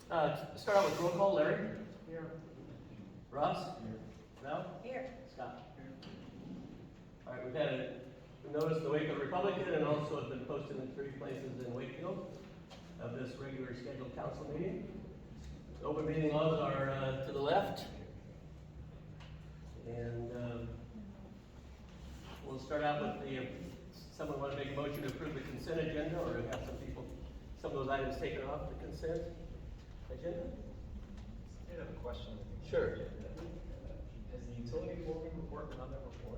Start out with roll call. Larry? Here. Ross? Val? Here. Scott? All right, we've had a notice in the Wakefield Republican and also have been posted in 3 places in Wakefield of this regular scheduled council meeting. The open meeting laws are to the left. And we'll start out with someone want to make a motion to approve the consent agenda, or have some of those items taken off the consent agenda? I have a question. Sure. Has the utility foreman report been on that report?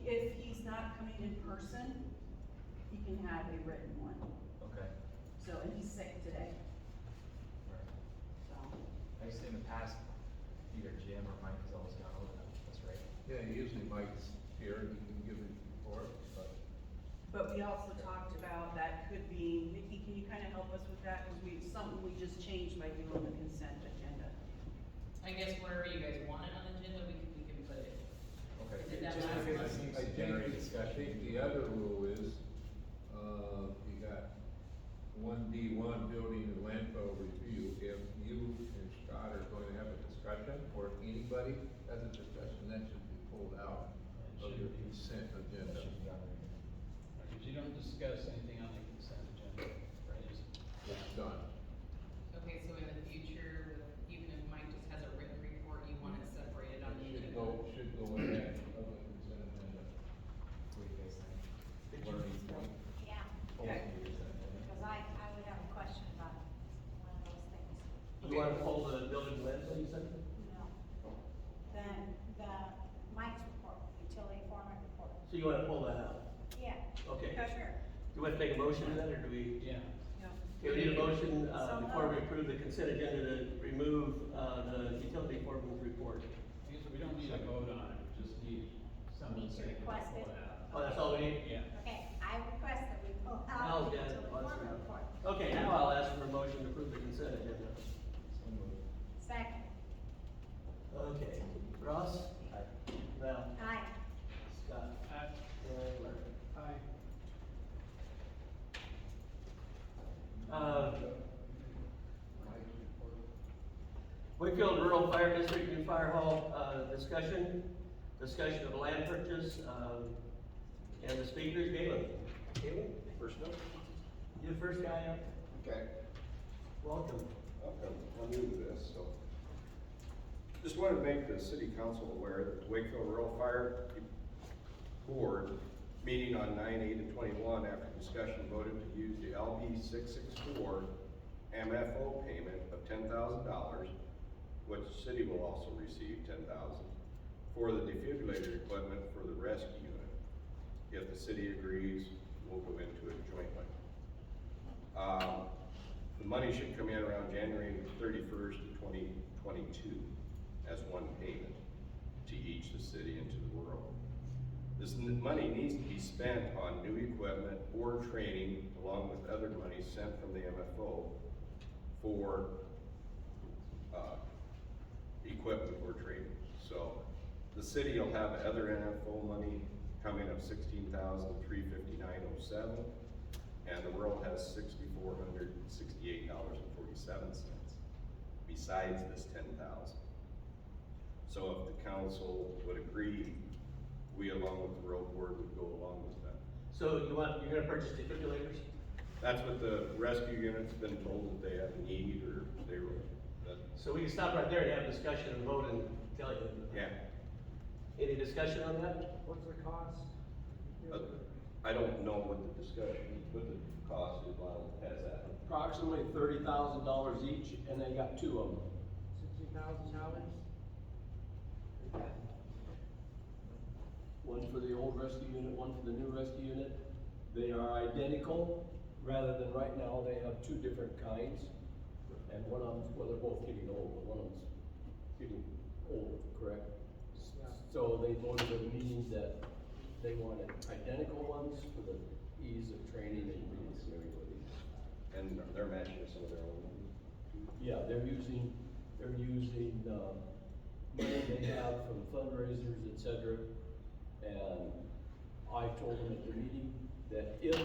If he's not coming in person, he can have a written one. Okay. So, and he's sick today, Right. so. I just in the past, either Jim or Mike has always gone over that, that's right. Yeah, usually Mike's here, he can give a report, but But we also talked about that could be, Nikki, can you kind of help us with that? Because something we just changed by doing the consent agenda. I guess wherever you guys want it on the agenda, we can put it. Okay. Did that Just last because month? it seems I to generate think discussion. the other rule is, you got 1D1 building and landfill review. If you and Scott are going to have a discussion, or if anybody has a discussion, that should be pulled out of your consent That agenda. should be on there. Because you don't discuss anything on the consent agenda, right? It's done. Okay, so in the future, even if Mike just has a written report, you want it separated on the Should agenda? go ahead of the consent agenda. What do you guys think? What are these going? Yeah, Both of you is that, because I would have a question about one of those things. You want to pull the building and landfill, you said? No. Then the Mike's report, utility foreman report. So you want to pull that out? Yeah. Okay. Yeah, sure. Do we have to make a motion to that, or do we? Yeah. Okay, we need a motion, So before we moved. approve the consent agenda to remove, the utility foreman's report. I guess we don't need a vote on it, we just need someone Need to saying. request it. Oh, that's all we need? Yeah. Okay, I request that we pull Al's out the got it. utility Well, that's foreman enough. report. Okay, now I'll ask for a motion to approve the consent agenda. so moved. Second. Okay, Ross? Val? Aye. Scott? And Larry? Aye. Mike's report. Wakefield Rural Fire District New Fire Hall, discussion of land purchase, and the speakers, Galen. Galen? First up? You the first guy up? Okay. Welcome. Welcome. I'm new to this, so. Just wanted to make the city council aware that the Wakefield Rural Fire Board, meeting on 9/8/21, after discussion voted to use the LB 664 MFO payment of $10,000, which the city will also receive $10,000, for the defibrillator equipment for the rescue unit. If the city agrees, we'll go into it jointly. The money should come in around January 31st, 2022 as one payment to each, the city and to the rural. This money needs to be spent on new equipment or training, along with other money sent from the MFO for equipment or training. So the city will have other MFO money coming of $16,359.07, and the rural has $6,468.47 besides this $10,000. So if the council would agree, we along with the road board would go along with that. So you're gonna purchase defibrillators? That's what the rescue unit's been told that they have a need, or they were, So we can stop right there and have a discussion and vote and tell you. yeah. Any discussion on that? What's the cost? I don't know what the discussion, what the cost is, Lyle has that. Approximately $30,000 each, and they got 2 of them. $60,000? One for the old rescue unit, one for the new rescue unit. They are identical, rather than right now, they have 2 different kinds. And one of them, well, they're both getting old, but one of them's getting old, correct? So they voted at a meeting that they wanted identical ones for the ease of training and everybody. And they're matching some of their own. Yeah, they're using money they have from fundraisers, et cetera. And I told them at the meeting that if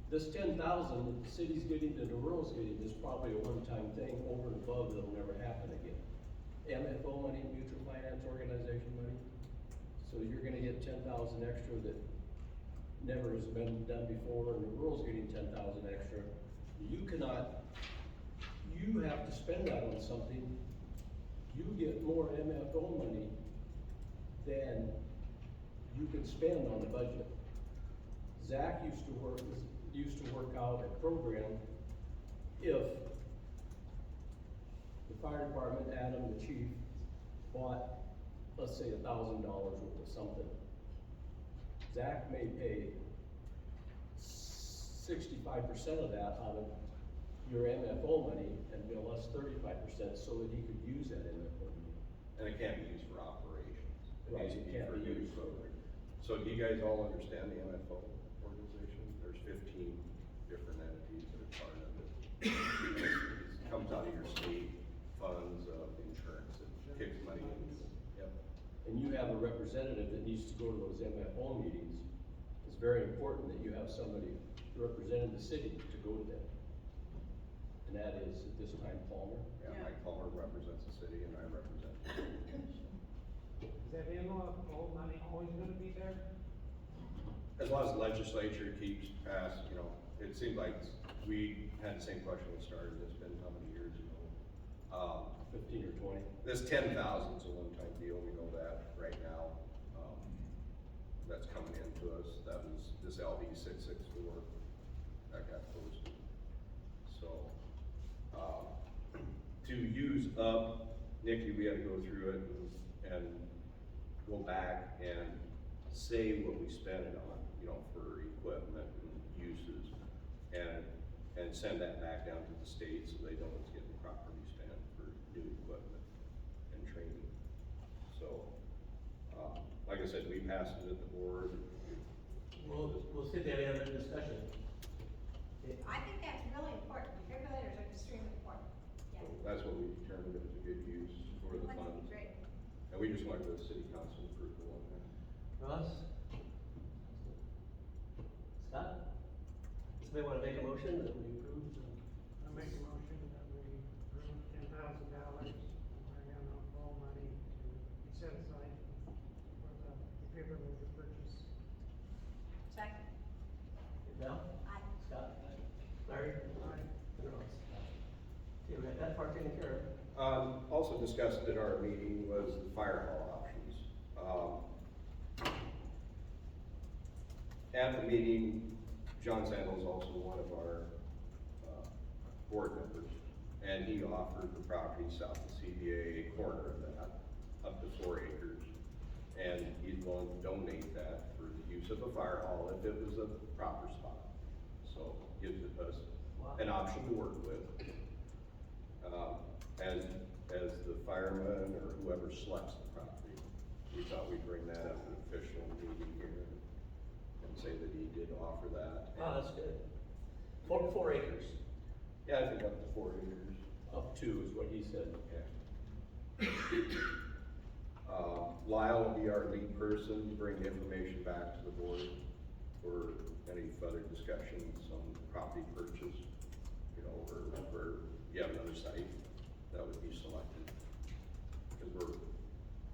This 10,000 that the city's getting and the rural's getting is probably a one-time thing over and above that'll never happen again. MFO money, mutual finance organization money, so you're gonna get 10,000 extra that never has been done before, and the rural's getting 10,000 extra. You cannot, you have to spend that on something. You get more MFO money than you can spend on the budget. Zach used to work out a program if the fire department, Adam, the chief, bought, let's say, $1,000 worth of something. Zach may pay 65% of that out of your MFO money and bill us 35% so that he could use that MFO money. And it can't be used for operations. It Right, needs to it be can't for be use used for- So do you guys all understand the MFO organization? There's 15 different entities that are part of it. It comes out of your state funds, insurance, and kicks money in. Yep. And you have a representative that needs to go to those MFO meetings. It's very important that you have somebody representing the city to go to them. And that is, at this time, Palmer. Yeah, Yeah. Mike Palmer represents the city and I represent the city. Is that MFO money always gonna be there? As long as the legislature keeps passed, you know, it seemed like we had the same question when it started, it's been how many years ago? 15 or 20. This 10,000 is a one-time deal, we know that right now. That's coming into us, that was this LD 664, that got posted. So, to use up, Nikki, we had to go through it and go back and say what we spent it on, you know, for equipment and uses, and send that back down to the state so they know it's getting properly spent for new equipment and training. So, like I said, we passed it at the board. We'll see if they have any other discussion. I think that's really important, defibrillators are extremely important, yeah. That's what we determined it was a good use for the I think funds. it's great. And we just wanted the city council approval on that. Ross? Scott? Somebody wanna make a motion that we approve? I make a motion that we approve $10,000 for MFO money to be set aside for the defibrillator purchase. Second, Mel? I, Scott? Larry? Aye. And Ross? Okay, we got that part taken care of. Also discussed at our meeting was the fire hall options. At the meeting, John Sandel is also one of our, board members, and he offered the property south of CBA, a corner of that, up to 4 acres. And he's willing to donate that for the use of a fire hall if it was a proper spot. So gives us an option to work with. As the fireman or whoever selects the property, we thought we'd bring that up in an official meeting here and say that he did offer that. Oh, that's good. 4 acres. Yeah, I think up to 4 acres. Up to is what he said. Yeah. Lyle will be our lead person to bring the information back to the board for any further discussions on property purchase, you know, or you have another site that would be selected. Because we're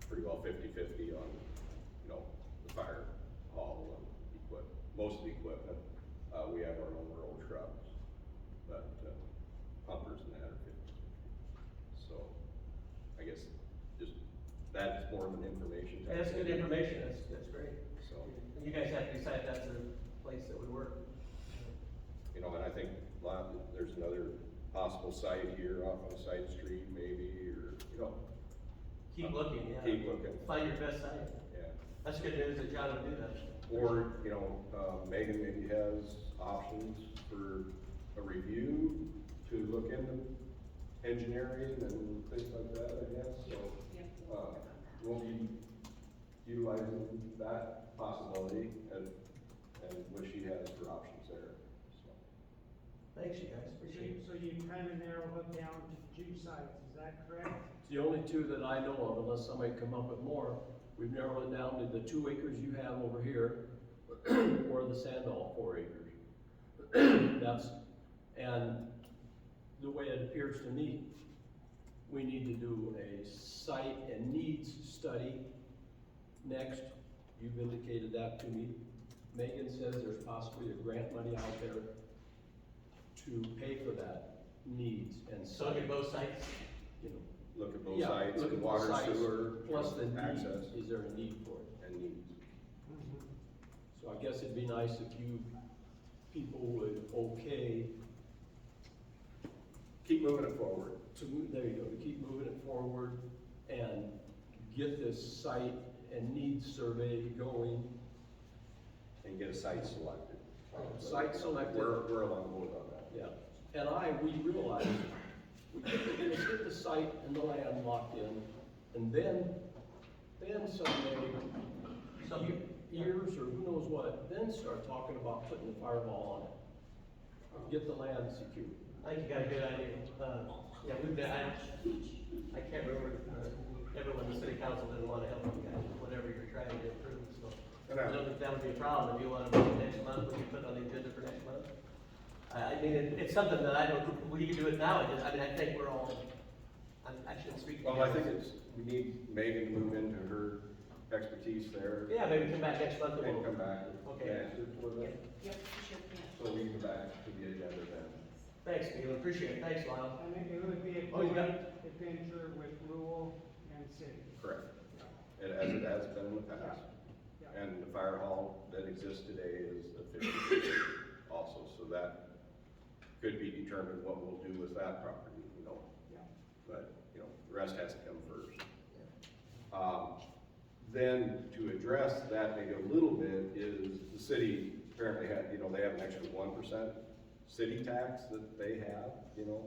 pretty well 50-50 on, you know, the fire hall and equipment, most of the equipment. We have our own road trucks, but pumpers and that are 50-50. So, I guess just, that's more of an information. type That's good thing. information, that's great. So, You guys have to decide if that's a place that would work. you know, and I think there's another possible site here off on Side Street maybe, or, you know, Keep looking, yeah. keep looking. Find your best site. Yeah. That's good news that John would do that. Or, you know, Megan maybe has options for a review to look into engineering and things like that, I guess, so. We'll be utilizing that possibility and what she has for options there, so. Thanks, you guys, appreciate it. So you kind of narrowed it down to 2 sites, is that correct? It's the only 2 that I know of, unless somebody come up with more. We've narrowed it down to the 2 acres you have over here, or the Sandal 4 acres. That's, and the way it appears to me, we need to do a site and needs study next. You've indicated that to me. Megan says there's possibly a grant money out there to pay for that needs and So look site. at both sites. You know, Look at both yeah, sites, look at both water, sites, sewer, plus the need. access, Is there a need for it? and needs. So I guess it'd be nice if you people would okay Keep moving it forward. to move, there you go, to keep moving it forward and get this site and needs survey going. And get a site selected. Site selected. We're along board on that. Yeah, and we realized, let's get the site and the land locked in, and then someday, some years or who knows what, then start talking about putting the firewall on it. Get the land secured. I think you got a good idea. Yeah, we've been, I can't remember, everyone in the city council didn't want to help you guys, with whatever you're trying to improve, so. And I don't think that would be a problem. If you want to do it next month, we can put it on the agenda for next month. I mean, it's something that I don't, we can do it now. I mean, I think we're all, I shouldn't speak. for Well, I you. think we need Megan to move into her expertise there. Yeah, maybe come back next month and And we'll. come back with Okay. answers for that. Yep, sure can. So we can go back to the agenda then. Thanks, Neil. Appreciate it. Thanks, Lyle. And it would be a Oh, you got joint adventure with rural and city. Correct. As it has been in the past. Yeah. And the fire hall that exists today is the 50 also, so that could be determined what we'll do with that property, you know. Yeah. But, you know, the rest has to come first. Then to address that maybe a little bit is the city apparently had, you know, they have an extra 1% city tax that they have, you know,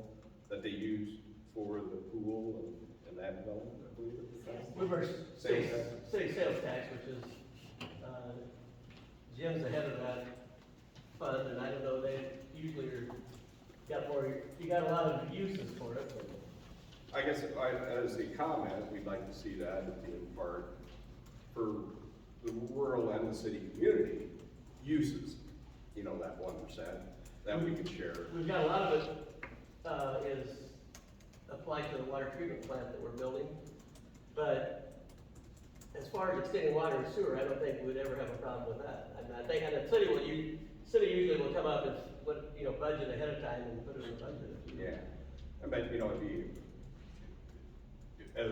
that they use for the pool and that development, I believe at the time. We've our Sales tax. city sales tax, which is, Jim's ahead of that fund, and I don't know, they usually are, you got a lot of uses for it, but. I guess as a comment, we'd like to see that in part for the rural and the city community uses, you know, that 1% that we could share. We've got a lot of it, is applied to the water treatment plant that we're building, but as far as extending water and sewer, I don't think we'd ever have a problem with that. I mean, I think, and the city usually will come up with, budget ahead of time and put it in the budget. Yeah, I bet, you know, it'd be,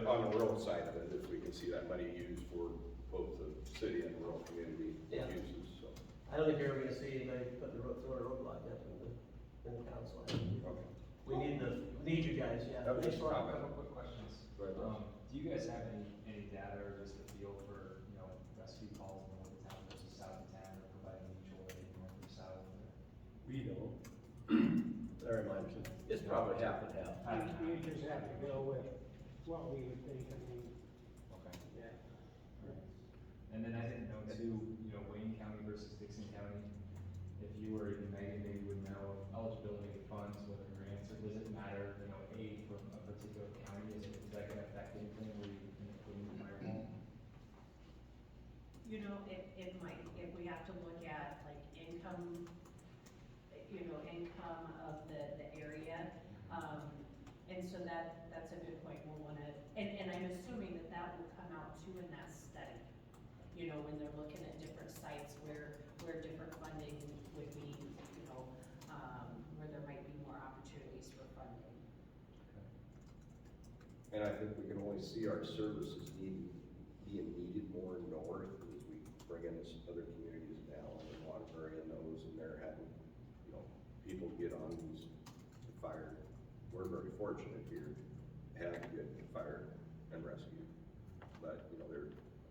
on the rural side of it, if we can see that money used for both the city and rural community Yeah. uses, so. I don't think you're ever gonna see anybody put throwing a roadblock up in the council. Okay. We need you guys, yeah. That was just a Thanks, Laura. comment. Couple quick questions. Go ahead, Russ. Do you guys have any data or just a feel for, you know, rescue calls in north of town versus south of town, or providing mutual aid north or south? We don't. Larry Mimson, it's probably half and half. You just have to go with what we would think, I mean, Okay. yeah. And then I didn't know too, you know, Wayne County versus Dixon County, if you or even Megan maybe would know eligibility of funds, whether grants, or does it matter, you know, aid from a particular county, is that gonna affect anything where you can include the fire hall? You know, it might, if we have to look at like income, income of the area. And so that's a good point, we'll wanna, and I'm assuming that will come out too in that study. You know, when they're looking at different sites where different funding would be, where there might be more opportunities for funding. And I think we can only see our services being needed more north as we bring in this other communities now, and Waterbury and those, and they're having, you know, people get on these fire. We're very fortunate here to have good fire and rescue, but, you know,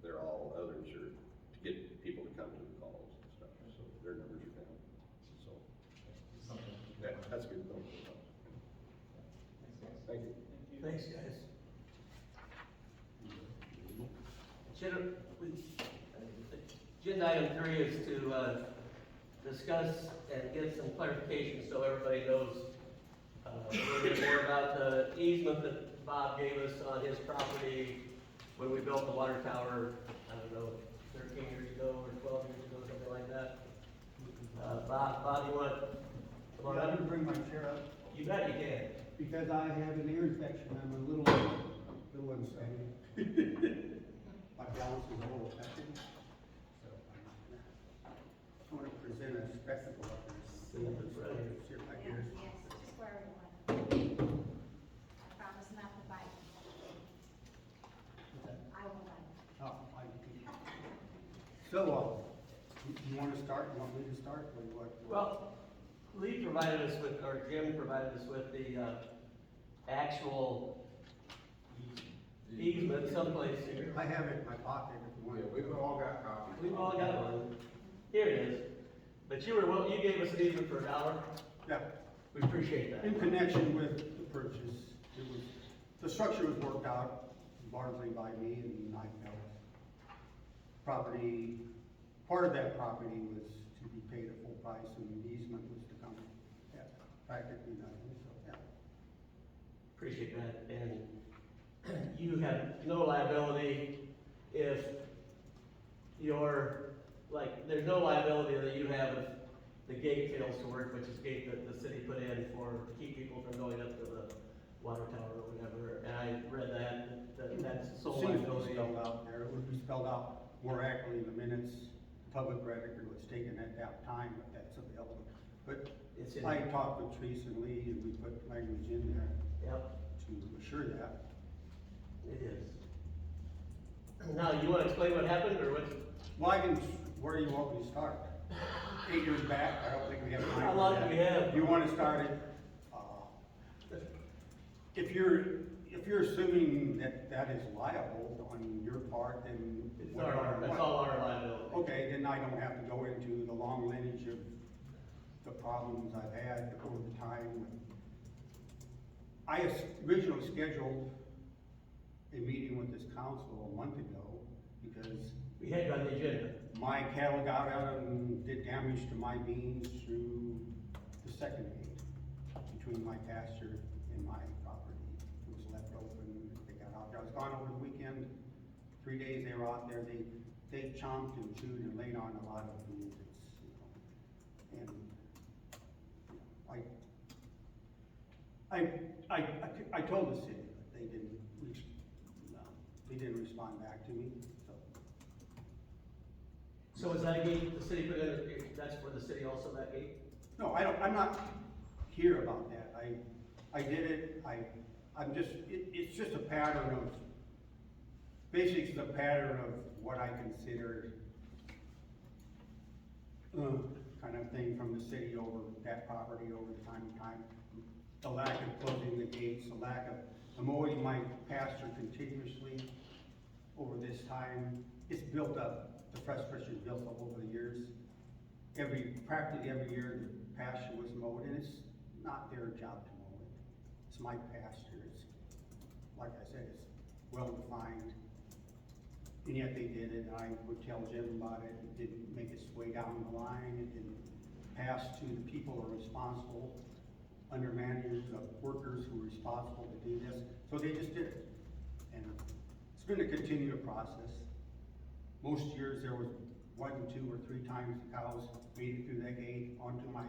they're all others are to get people to come to the calls and stuff, so their numbers are down, so. Something. That's good. Thank you. Thanks, guys. Agenda item 3 is to, discuss and get some clarification so everybody knows, a little bit more about the easement that Bob gave us on his property when we built the water tower, I don't know, 13 years ago or 12 years ago, something like that. Bob, you want to Come on Yeah, I'm up. gonna bring my chair up, You bet you can. because I have an ear infection, I'm a little unsteady. My balance is a little affected, so I want to present a spectacle of this. See if it's right. See if I Yes, can. yes, just where we want. I promise not to bite. I won't bite. Oh, so, you want to start, you want me to start, or what? Well, Lee provided us with, or Jim provided us with the, actual easement someplace here. I have it in my pocket if you want. Yeah, we've all got copies. We've all got one. Here it is. But you were, well, you gave us an easement for $1. Yeah, We appreciate that. in connection with the purchase, it was, the structure was worked out largely by me, and I felt property, part of that property was to be paid at full price, and the easement was to come at practically nothing, so, yeah. Appreciate that. And you have no liability if you're, like, there's no liability that you have if the gate fails to work, which is a gate that the city put in to keep people from going up to the water tower or whatever. And I read that's sole Seems to be liability. spelled out there, it would be spelled out more accurately in the minutes, public record was taken at that time, but that's available. But It's in, I talked with Teresa and Lee, and we put language in there yep, to assure that. it is. Now, you wanna explain what happened or what? Well, where do you want me to start? 8 years back, I don't think we have time. How for long that. do we have? You wanna start it, if you're assuming that that is liable on your part, then. That's all our liability. Okay, then I don't have to go into the long lineage of the problems I've had over the time. I originally scheduled a meeting with this council a month ago because We had you on the agenda. my cattle got out and did damage to my beans through the second gate between my pasture and my property. It was left open, they got out there. I was gone over the weekend, 3 days they were out there, they chomped and chewed and laid on a lot of beans, it's, and, I told the city, but they didn't respond back to me, so. So is that a gate that the city put in, that's for the city also, that gate? No, I'm not here about that, I did it, it's just a pattern of, basically it's a pattern of what I consider, kind of thing from the city over that property over time to time. The lack of closing the gates, the lack of, I'm mowing my pasture continuously over this time, it's built up, the frustration built up over the years. Practically every year, the pasture was mowed, and it's not their job to mow it. It's my pasture, it's, like I said, it's well-defined. And yet they did it, I would tell Jim about it, it didn't make its way down the line, it didn't pass to the people who are responsible, under managers, the workers who are responsible to do this, so they just did it. And it's been a continued process. Most years there was 1, 2, or 3 times the cows made it through that gate onto my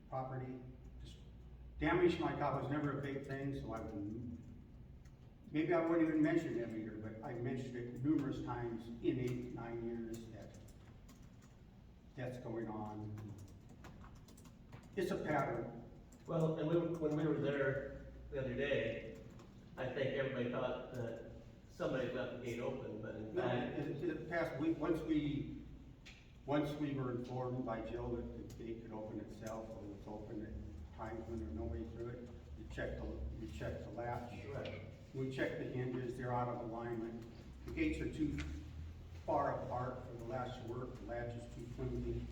property. Just damage my cow was never a big thing, so I wouldn't, maybe I wouldn't even mention it either, but I mentioned it numerous times in 8, 9 years that that's going on. It's a pattern. Well, and when we were there the other day, I think everybody thought that somebody left the gate open, but in No, fact, it passed, once we were informed by Jill that the gate could open itself, or it was open at times when there was nobody through it, you check the latch. right. We checked the hinges, they're out of alignment. The gates are too far apart for the latch to work, the latch is too flimsy.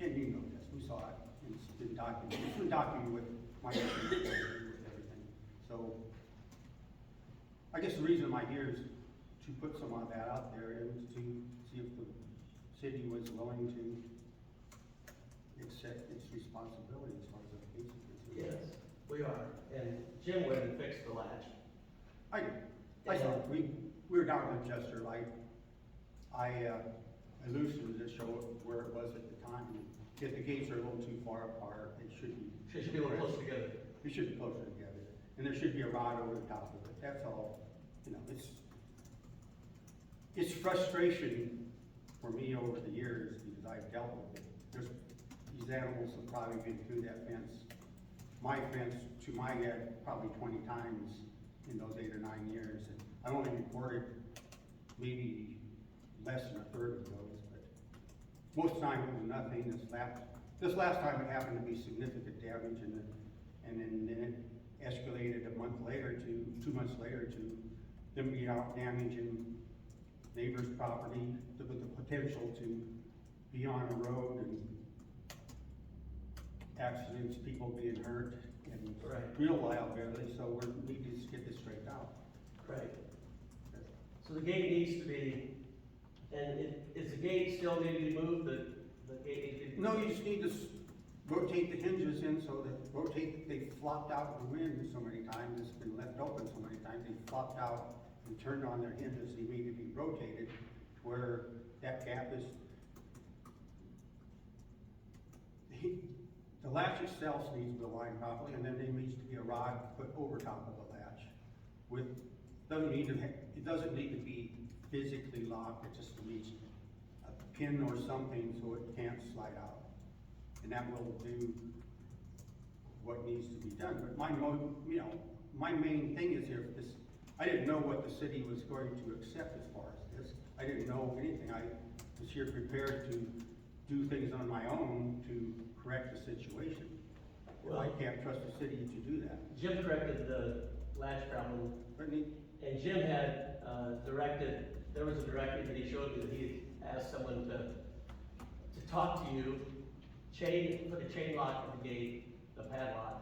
And you know this, we saw it, and it's been documented with my, with everything. So, I guess the reason I'm here is to put some of that out there and to see if the city was willing to accept its responsibility as far as the case is concerned. Yes, we are. And Jim went and fixed the latch. I saw, it. We were down in Winchester, I loosened to show where it was at the time, and if the gates are a little too far apart, they should be. Should be a little closer together. They should be closer together, and there should be a rod over the top of it, that's all, you know, it's frustration for me over the years, because I've dealt with it. These animals have probably been through that fence, my fence to my yard, probably 20 times in those 8 or 9 years, and I only reported maybe less than a third of those, but most of the time it was nothing. This last time it happened to be significant damage, and then it escalated a month later to, 2 months later, to them being out damaging neighbor's property with the potential to be on a road and accidents, people being hurt, and Right. real liability, so we need to just get this straightened out. Right. So the gate needs to be, and is the gate still need to be moved, the gate needs to be? No, you just need to rotate the hinges in so that, they flopped out in the wind so many times, it's been left open so many times, they flopped out and turned on their hinges, they need to be rotated to where that gap is. The latch itself needs to be aligned properly, and then there needs to be a rod put over top of the latch. It doesn't need to be physically locked, it just needs a pin or something so it can't slide out. And that will do what needs to be done, but my main thing is here, I didn't know what the city was going to accept as far as this. I didn't know anything, I was here prepared to do things on my own to correct the situation. Well, I can't trust the city to do that. Jim corrected the latch problem, Brittany? and Jim had directed, there was a directive that he showed me that he asked someone to talk to you, put a chain lock on the gate, the padlock,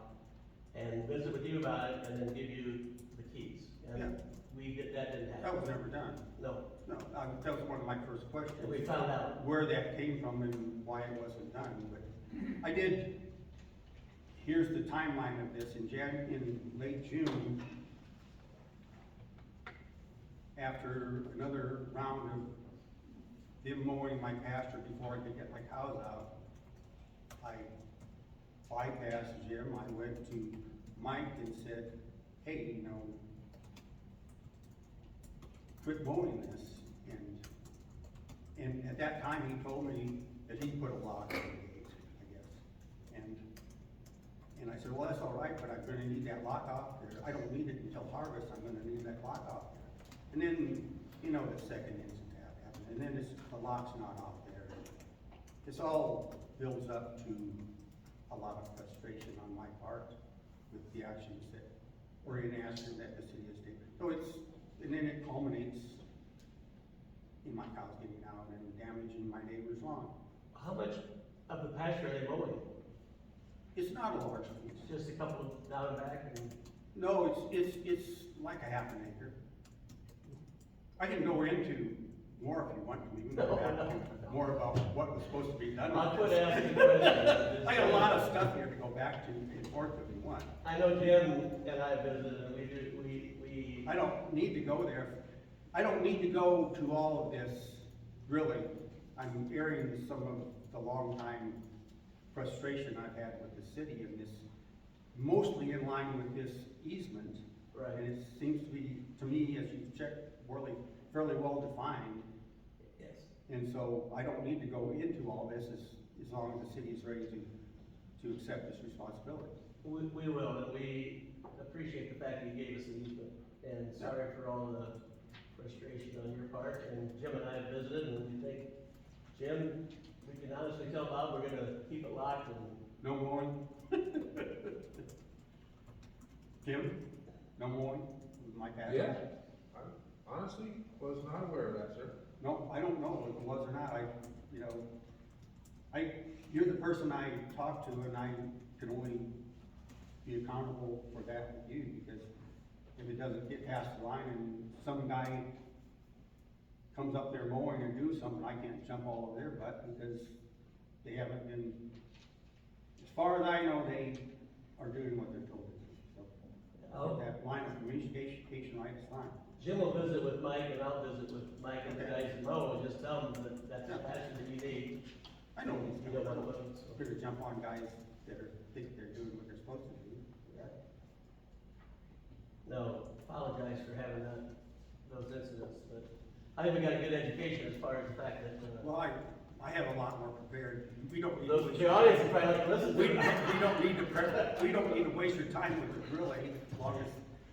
and visit with you about it, and then give you the keys. And that didn't happen. That was never done. No, That was one of my first questions. and we found out. Where that came from and why it wasn't done, but here's the timeline of this, in late June, after another round of them mowing my pasture before I could get my cows out, I bypassed Jim, I went to Mike and said, hey, quit mowing this, and at that time, he told me that he put a lock on the gate, I guess. And I said, well, that's all right, but I'm gonna need that lock off there. I don't need it until harvest, I'm gonna need that lock off there. And then, the second incident happened, and then the lock's not off there. This all builds up to a lot of frustration on my part with the actions or inaction that the city has taken. So and then it culminates in my cows getting out and damaging my neighbor's lawn. How much of the pasture are they mowing? It's not a large piece. It's just a couple down and back, and No, it's like a half an acre. I can go into more if you want to, we can go back to more about what was supposed to be done. I with could this. ask you questions. I got a lot of stuff here to go back to and forth if you want. I know Jim and I visited, and we I don't need to go there. I don't need to go to all of this, really. I'm airing some of the long time frustration I've had with the city and this, mostly in line with this easement. Right. And it seems to be, to me, as you've checked, fairly well defined. Yes. And so I don't need to go into all this as long as the city is ready to accept this responsibility. We will, and we appreciate the fact that you gave us an easement, and sorry for all the frustration on your part, and Jim and I have visited, and we think, Jim, we can honestly tell Bob we're gonna keep it locked, and No mowing? Jim, no mowing with my pasture? Yeah, I honestly was not aware of that, sir. No, I don't know if it was or not, you're the person I talk to, and I can only be accountable for that with you, because if it doesn't get past the line and some guy comes up there mowing and do something, I can't jump all over their butt, because they haven't been, as far as I know, they are doing what they're told to do, so. That line of communication right is fine. Jim will visit with Mike, and I'll visit with Mike and the guys in Mo, and just tell them that that's the pasture that you need. I know these You don't guys, want to, so. we're gonna jump on guys that think they're doing what they're supposed to do. No, apologize for having those incidents, but I think we got a good education as far as the fact that, Well, I have a lot more prepared. We don't need. those, the audience is probably like, listen to We, it. we don't need to we don't need to waste your time with the drilling, as long as.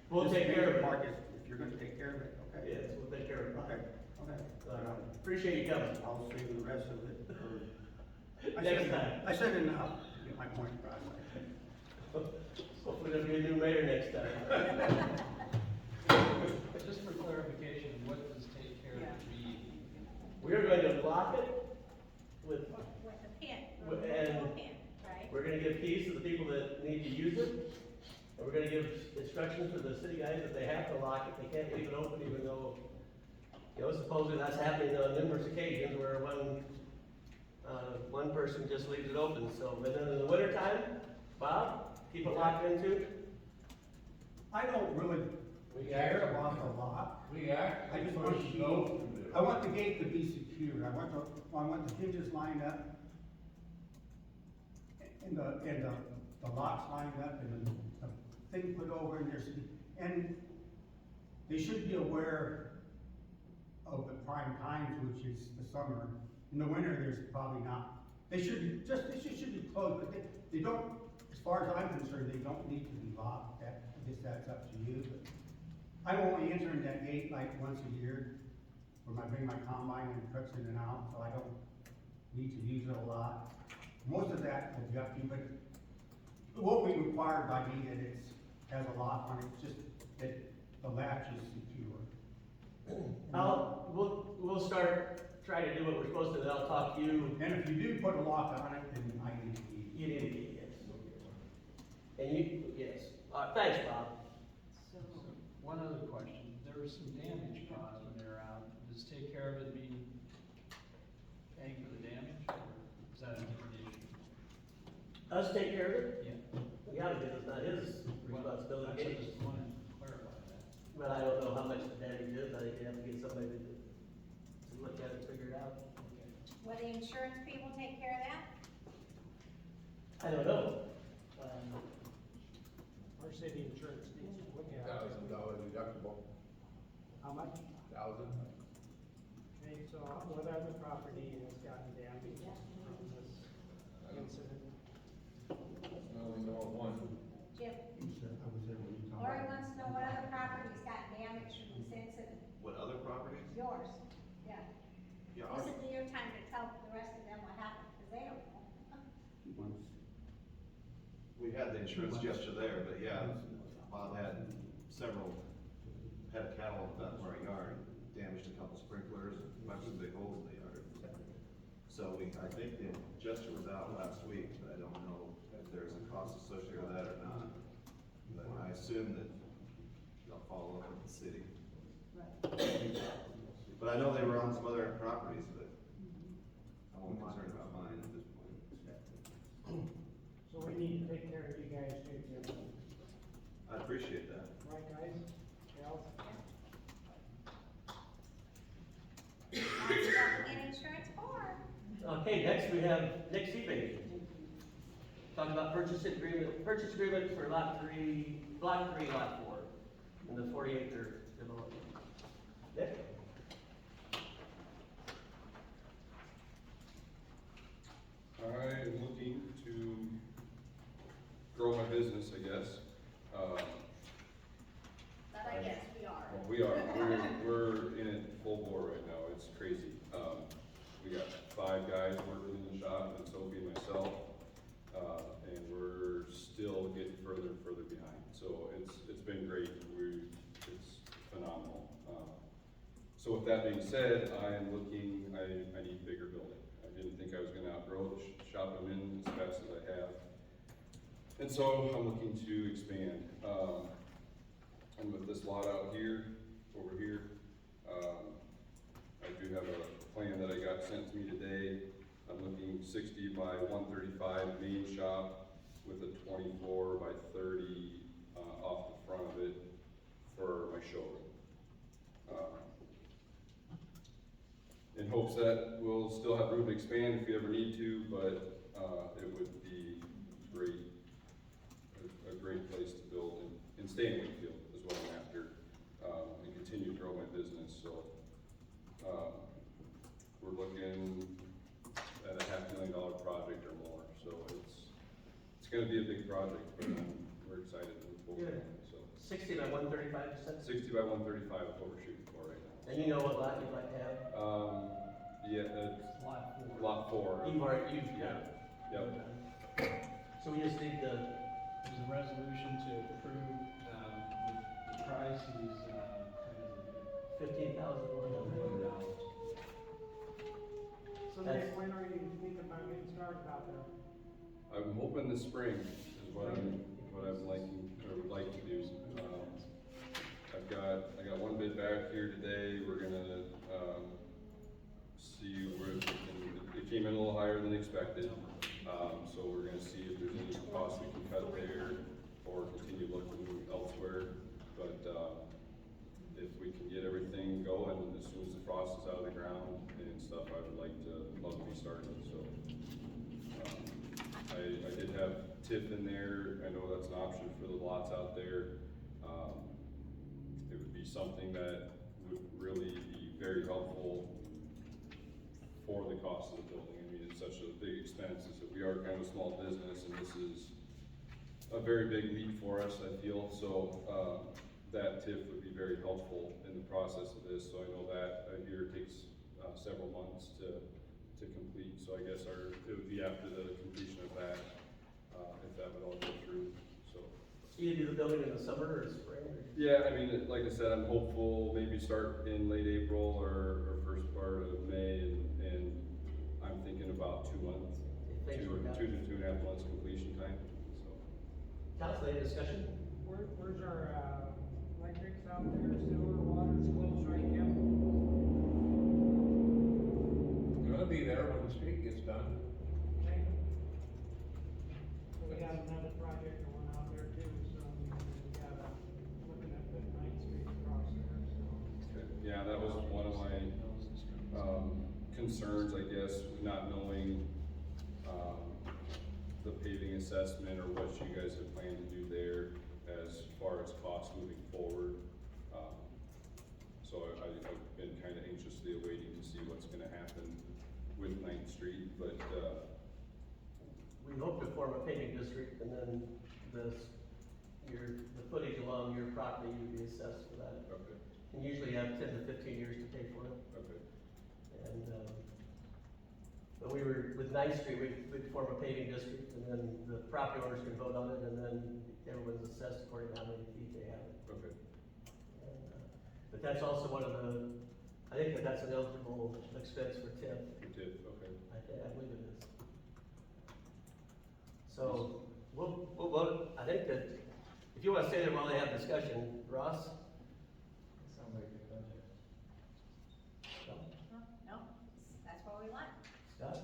We'll this take care of it. Marcus, if you're gonna take care of it, okay? Yes, we'll take care of it. Okay, okay. Appreciate you coming. I'll save the rest of it for. Next time. I said enough, get my point across. Hopefully there'll be a new mayor next time. Just for clarification, what does take care of it mean? We are going to lock it with, With the pin, With- with and- the pin, right? we're gonna give keys to the people that need to use it. And we're gonna give instructions to the city guys that they have to lock it, they can't leave it open even though, you know, supposedly that's happening on numerous occasions where one person just leaves it open, so, but then in the winter time, Bob, keep it locked in too? I don't really We care actually- about the lot. We actually I just want pushed the those gate, through I want the gate to be secure, I want the hinges lined up. And the locks lined up and the thing put over and and they should be aware of the prime times, which is the summer. In the winter, there's probably not. They should be closed, but they don't, as far as I'm concerned, they don't need to be locked. I guess that's up to you, but I'm only entering that gate like once a year, when I bring my combine and trucks in and out, so I don't need to use it a lot. Most of that will be up to you, but it won't be required by me that it's, has a lock on it, it's just that the latch is secure. We'll start trying to do what we're supposed to, then I'll talk to you. And if you do put a lock on it, then I need to be. You need to be, yes. And you, yes, thanks, Bob. So, one other question, there was some damage caused when they were out, does take care of it mean paying for the damage, or is that a different issue? Us take care of it? Yeah. Yeah, because it's not his Well, that's what I responsibility. just wanted to clarify that. But I don't know how much the damage is, I think you have to get somebody to look at it, figure it out. Okay. Will the insurance people take care of that? I don't know. Our city insurance needs to look at it. $1,000 deductible, How much? 1,000. Okay, so what other property has gotten damaged from this incident? I only know of one. Jim, I was there when you told me. Lori wants to know what other properties got damaged from this incident. What other properties? Yours, yeah. Yeah, This is your time to tell the rest of them what happened, because they don't know. we had the insurance gesture there, but yeah, Bob had several head of cattle in the back of our yard, damaged a couple sprinklers, a bunch of big holes in the yard. So I think the gesture was out last week, but I don't know if there's a cost associated with that or not. But I assume that they'll follow up with the city. But I know they were on some other properties, but I won't concern about mine at this point. So we need to take care of you guys too, Jim. I appreciate that. Right, guys? Gals? That's what we get insurance for. Okay, next we have Nick Seabay. Talking about purchase agreement for block 3, lot 4, in the 40-acre development. Nick? I am looking to grow my business, I guess. But I guess we are. Well, we are, we're in it full bore right now, it's crazy. We got 5 guys working in the shop, and so be myself, and we're still getting further and further behind. So it's been great, it's phenomenal. So with that being said, I am looking, I need a bigger building. I didn't think I was gonna outgrow the shop I'm in as fast as I have. And so I'm looking to expand. And with this lot out here, over here, I do have a plan that I got sent to me today. I'm looking 60 by 135 main shop with a 24 by 30 off the front of it for my showroom. In hopes that we'll still have room to expand if we ever need to, but, it would be great, a great place to build and stay in Wakefield is what I'm after, and continue to grow my business, so, we're looking at a $500,000 project or more, so it's gonna be a big project, but we're excited to move forward, so. 60 by 135, you said? 60 by 135 is what we're shooting for right now. And you know what lot you'd like to have? Yeah, it's Lot 4. lot 4. You've Yeah. Yep. So we just need the, There's a resolution to approve, the price is, $15,100. $1,100. So That's- Nick, when are you thinking about getting started out there? I'm hoping this spring is what I'm liking, or would like to do. I got one bid back here today, we're gonna, see where, it came in a little higher than expected. So we're gonna see if there's any cost we can cut there, or continue looking elsewhere. But, if we can get everything going as soon as the frost is out of the ground and stuff, I would love to be starting, so. I did have TIF in there, I know that's an option for the lots out there. It would be something that would really be very helpful for the cost of the building. I mean, it's such a big expense, that we are kind of a small business, and this is a very big leap for us, I feel, so, that TIF would be very helpful in the process of this, so I know that a year takes, several months to complete, so I guess it would be after the completion of that, if that would all go through, so. you do the building in the summer or spring? Or? Yeah, I mean, like I said, I'm hopeful maybe start in late April or first part of May, and I'm thinking about 2 months, If things work out. 2 to 2.5 months completion time, so. Council, any discussion? Where's our, electrics out there, sewer, water's close right now? Gonna be there when the street gets done. Okay. So we got another project going out there too, so we gotta, looking at the Ninth Street across there, so. Okay. Yeah, that was one of my, concerns, I guess, not knowing, the paving assessment or what you guys have planned to do there as far as costs moving forward. So I've been kind of anxiously awaiting to see what's gonna happen with 9th Street, but, We hope to form a paving district, and then the footage along your property would be assessed for that. okay, And usually you have 10 to 15 years to pay for it. okay, And, but we were, with 9th Street, we'd form a paving district, and then the property owners can vote on it, and then everyone's assessed according to how many feet they have. okay. And, but that's also one of the, I think that's an eligible expense for TIF. You did, okay. I believe it is. So, we'll vote, I think that, if you wanna stay there while they have discussion, Ross? Sounds like a good project. No, that's what we want. Scott?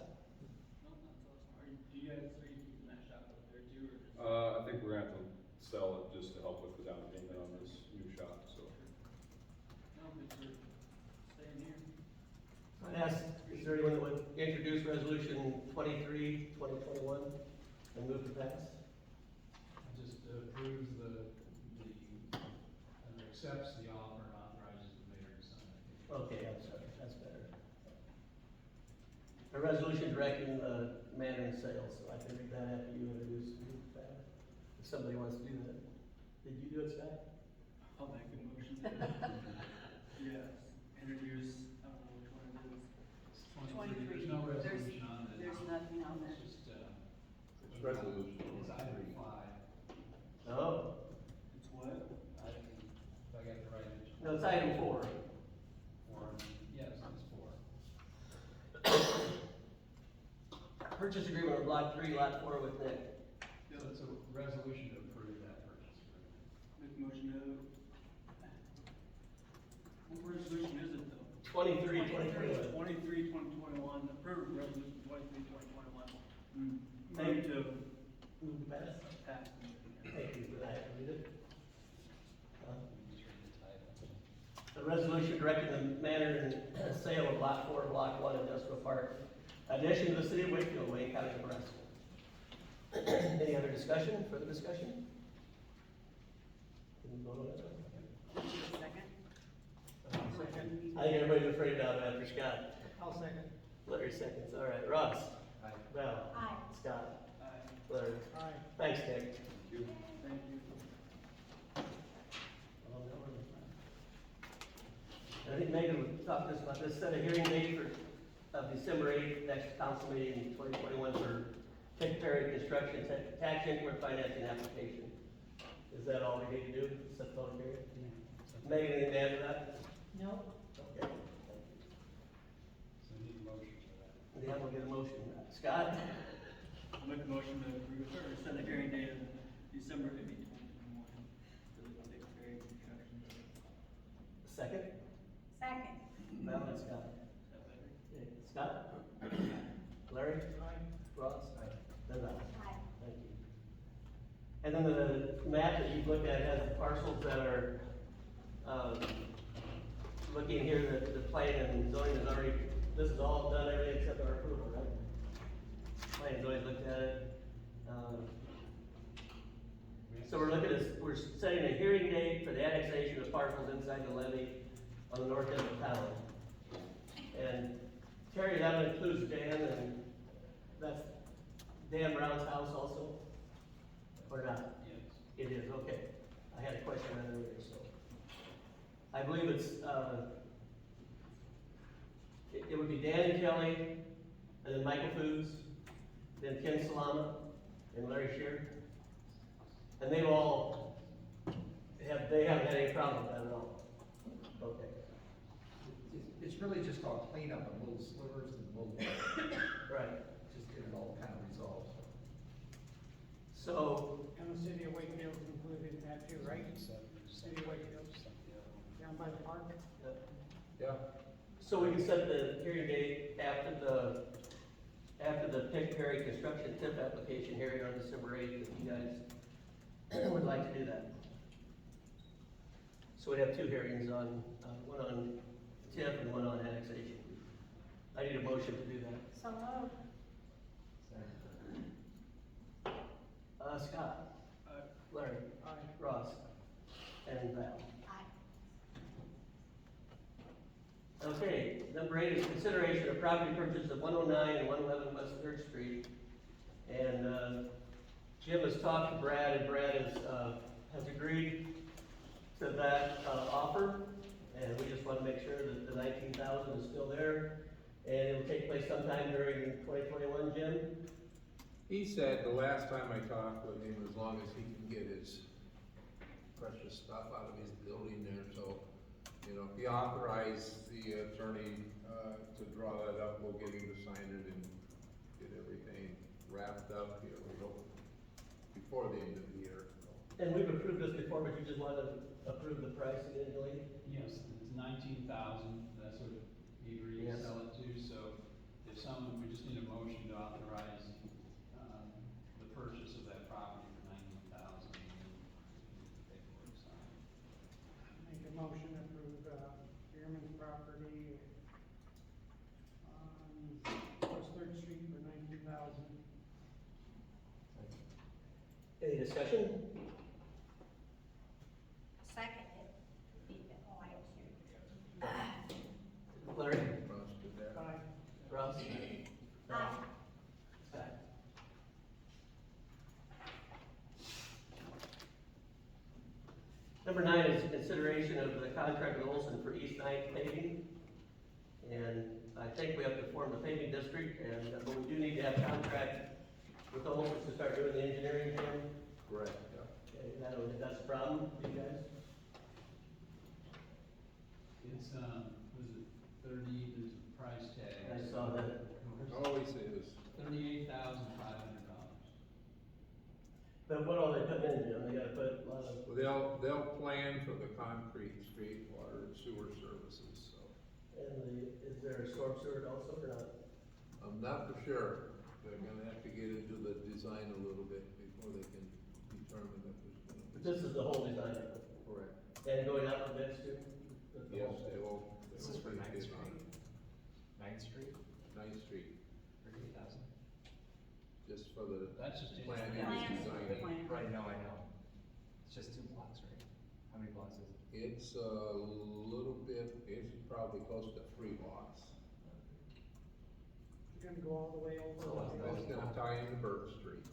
Do you guys, are you keeping that shop up there too, or just? I think we're gonna have to sell it just to help with the down payment on this new shop, so. No, but you're staying here. I'd ask, is there anyone that would introduce resolution 23, 2021, and move to pass? Just approves accepts the offer and authorizes the mayor to sign it. Okay, I'm sorry, that's better. A resolution directing the manner and sales, so I can read that after you introduce that, if somebody wants to do that. Did you do it, Scott? I'll make a motion to, yes, introduce, I don't know which one it is. 23, there's no resolution on it. There's nothing on there. It's just, It's resolution. it's item 5. No, It's what? Item, if I got the right image. no, it's item 4. Yes, it's 4. Purchase agreement on block 3, lot 4 with Nick. Yeah, it's a resolution to approve that purchase agreement. Make a motion to. What resolution is it though? 23, 2021. 23, 2021, approved resolution 23, 2021. Thank Move to Move to pass. pass. Thank you for that, read it. A resolution directing the manner and sale of Lot 4, Block 1 Industrial Park, addition to the city of Wakefield, Wayne County, Nebraska. Any other discussion, further discussion? Can we vote on that? Second. I think everybody's afraid of it after Scott. I'll second. Larry seconds, all right, Ross? Aye. Val? Aye. Scott? Aye. Larry? Aye. Thanks, Nick. Thank you. I think Megan would talk to us about this, set a hearing date of December 8th, next council meeting in 2021 for Pick Perry Construction Tax Increment Financing Application. Is that all we need to do, set the public hearing? Megan, anything to add to that? No? Okay. So we need a motion for that. Yeah, we'll get a motion. Scott? I'll make a motion to approve, or set a hearing date of December 15th, 2021 for the Big Ferry construction. Second? Second. Val and Scott. Is that better? Okay, Scott? Larry? Aye. Ross? Then Val. Aye. Thank you. And then the map that you've looked at has the parcels that are, looking here, the plan and zoning is already, this is all done, everything except our approval, right? Plan and zoning looked at it. So we're looking at, we're setting a hearing date for the annexation of parcels inside the levy on the north end of town. And Terry, that includes Dan, and that's Dan Brown's house also? Or not? Yes. It is, okay. I had a question on that earlier, so. I believe it's, it would be Dan and Kelly, and then Michael Foods, then Ken Salama, and Larry Shear. And they haven't had any problem with that at all. Okay. It's really just all cleanup of little slivers and little, Right. just get it all kind of resolved. So, And the city of Wakefield's included in that too, right? City of Wakefield, down by the park. Yeah. so we can set the hearing date after the Pick Perry Construction TIF application hearing on December 8th, if you guys would like to do that. So we have two hearings on, one on TIF and one on annexation. I need a motion to do that. So moved. Scott? Aye. Larry? Aye. Ross? And Val? Aye. Okay, number 8 is consideration of property purchase of 109 and 111 West Third Street. And, Jim has talked to Brad, and Brad has agreed to that, offer. And we just want to make sure that the 19,000 is still there. And it will take place sometime during 2021, Jim? He said the last time I talked with him, as long as he can get his precious stuff out of his building there, so, you know, if he authorized the attorney, to draw that up, we'll get him to sign it and get everything wrapped up here, we hope, before the end of the year. And we've approved this before, but you just want to approve the price again, Delaney? Yes, it's 19,000, that's what he agreed to Yes. sell it to, so if someone, we just need a motion to authorize, the purchase of that property for 19,000, and then the paperwork signed. Make a motion to approve, Bierman's property on West Third Street for 19,000. Any discussion? Second. Oh, I was here. Larry? Ross did that. Aye. Ross? Aye. Scott? Number 9 is consideration of the contract with Olson for East Ninth paving. And I think we have to form the paving district, and, but we do need to have contract with Olson to start doing the engineering, Jim. Correct, yeah. Okay, that's a problem for you guys? It's, was it 30, there's a price tag. I saw that. Always is. $38,500. But what all they putting in, Jim? They gotta put a lot of, Well, they'll plan for the concrete street, water, and sewer services, so. and is there a storm sewer also or not? I'm not for sure. They're gonna have to get into the design a little bit before they can determine if there's gonna be. But this is the whole design of it. Correct. And going out for bids too? Yes, they will. This is for Ninth Street? Ninth Street, Ninth Street, for 8,000? just for the That's just. plan Yeah. and design. Right, no, I know. It's just 2 blocks, right? How many blocks is it? It's a little bit, it's probably close to 3 blocks. You're gonna go all the way over. It's gonna tie into Birch Street,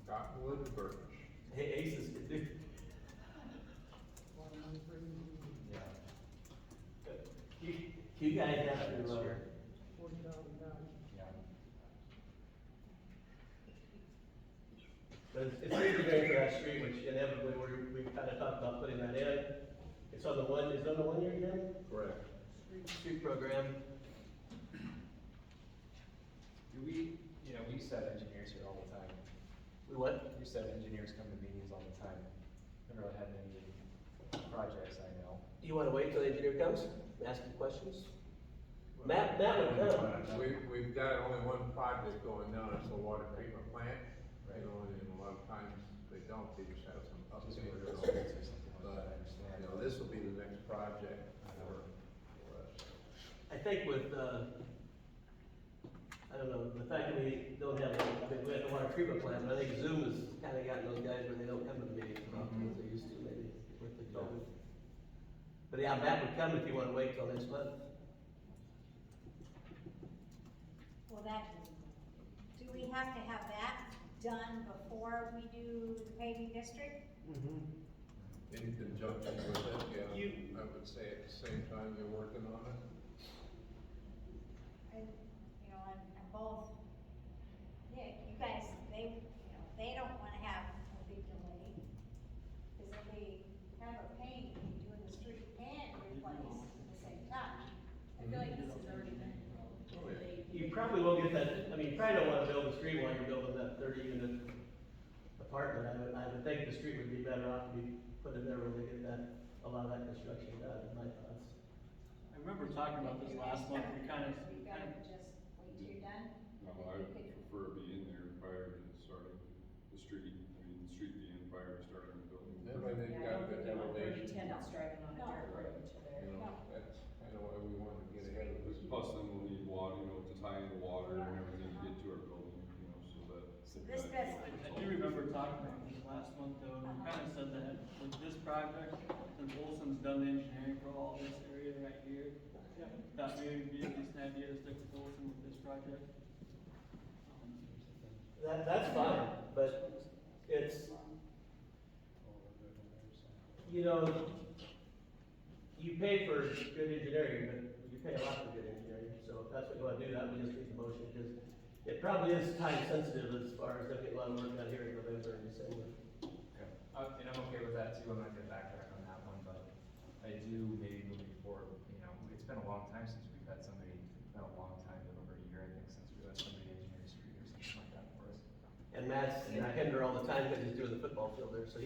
Cottonwood and Birch. Hey, Aces could do. Yeah. You guys have to, $40,000. Yeah. but it's engineering for that street, which inevitably we kind of talked about putting that in. It's on the 1 year again? Correct. Street program. Do we, we used to have engineers here all the time. We what? We used to have engineers come to meetings all the time. Never really had any projects, I know. You wanna wait till the engineer comes, and ask him questions? Matt would come. We've got only one project going down, it's the water treatment plant, and a lot of times they don't, they just have some Just updates. for results or something like that, I understand. This will be the next project for us. I think with, I don't know, the fact that we don't have, we have the water treatment plant, but I think Zoom has kinda gotten those guys where they don't come to the meetings as often as they used to, maybe, with the COVID. But yeah, Matt would come if you wanna wait till next month. Well, do we have to have that done before we do the paving district? In conjunction with it, yeah, I would say at the same time you're working on it. And, and both, yeah, you guys, they don't wanna have a big delay. Cause it'll be kind of a pain if you're doing the street and replace at the same time. I feel like this has already been. You probably won't get that, I mean, you probably don't wanna build a street while you're building that 30-unit apartment. I would think the street would be better off to be put in there when they get a lot of that construction done, in my thoughts. I remember talking about this last month, we kind of, You better just wait till you're done. No, I would prefer to be in there prior to starting the street, the street being prior to starting the building. Yeah, but they've got good elevation. Tenants driving on a dirt road to there. That's kinda why we wanted to get ahead of this. Plus then we'll need water, to tie in the water and everything to get to our building, so that. So this doesn't, I do remember talking about this last month though, and we kind of said that with this project, since Olson's done the engineering for all this area right here, that maybe would be at least an idea to stick with Olson with this project. That's fine, but it's, you pay for good engineering, but you pay a lot for good engineering, so if that's what you wanna do, that we just need the motion, because it probably is time sensitive as far as they'll get a lot of work done here in November and December. Okay. And I'm okay with that too, I'm not gonna backtrack on that one, but I do maybe moving forward, it's been a long time since we've had somebody, it's been a long time, been over a year, I think, since we've had somebody engineer a street or something like that for us. And Matt's in Pender all the time because he's doing the football field there, so I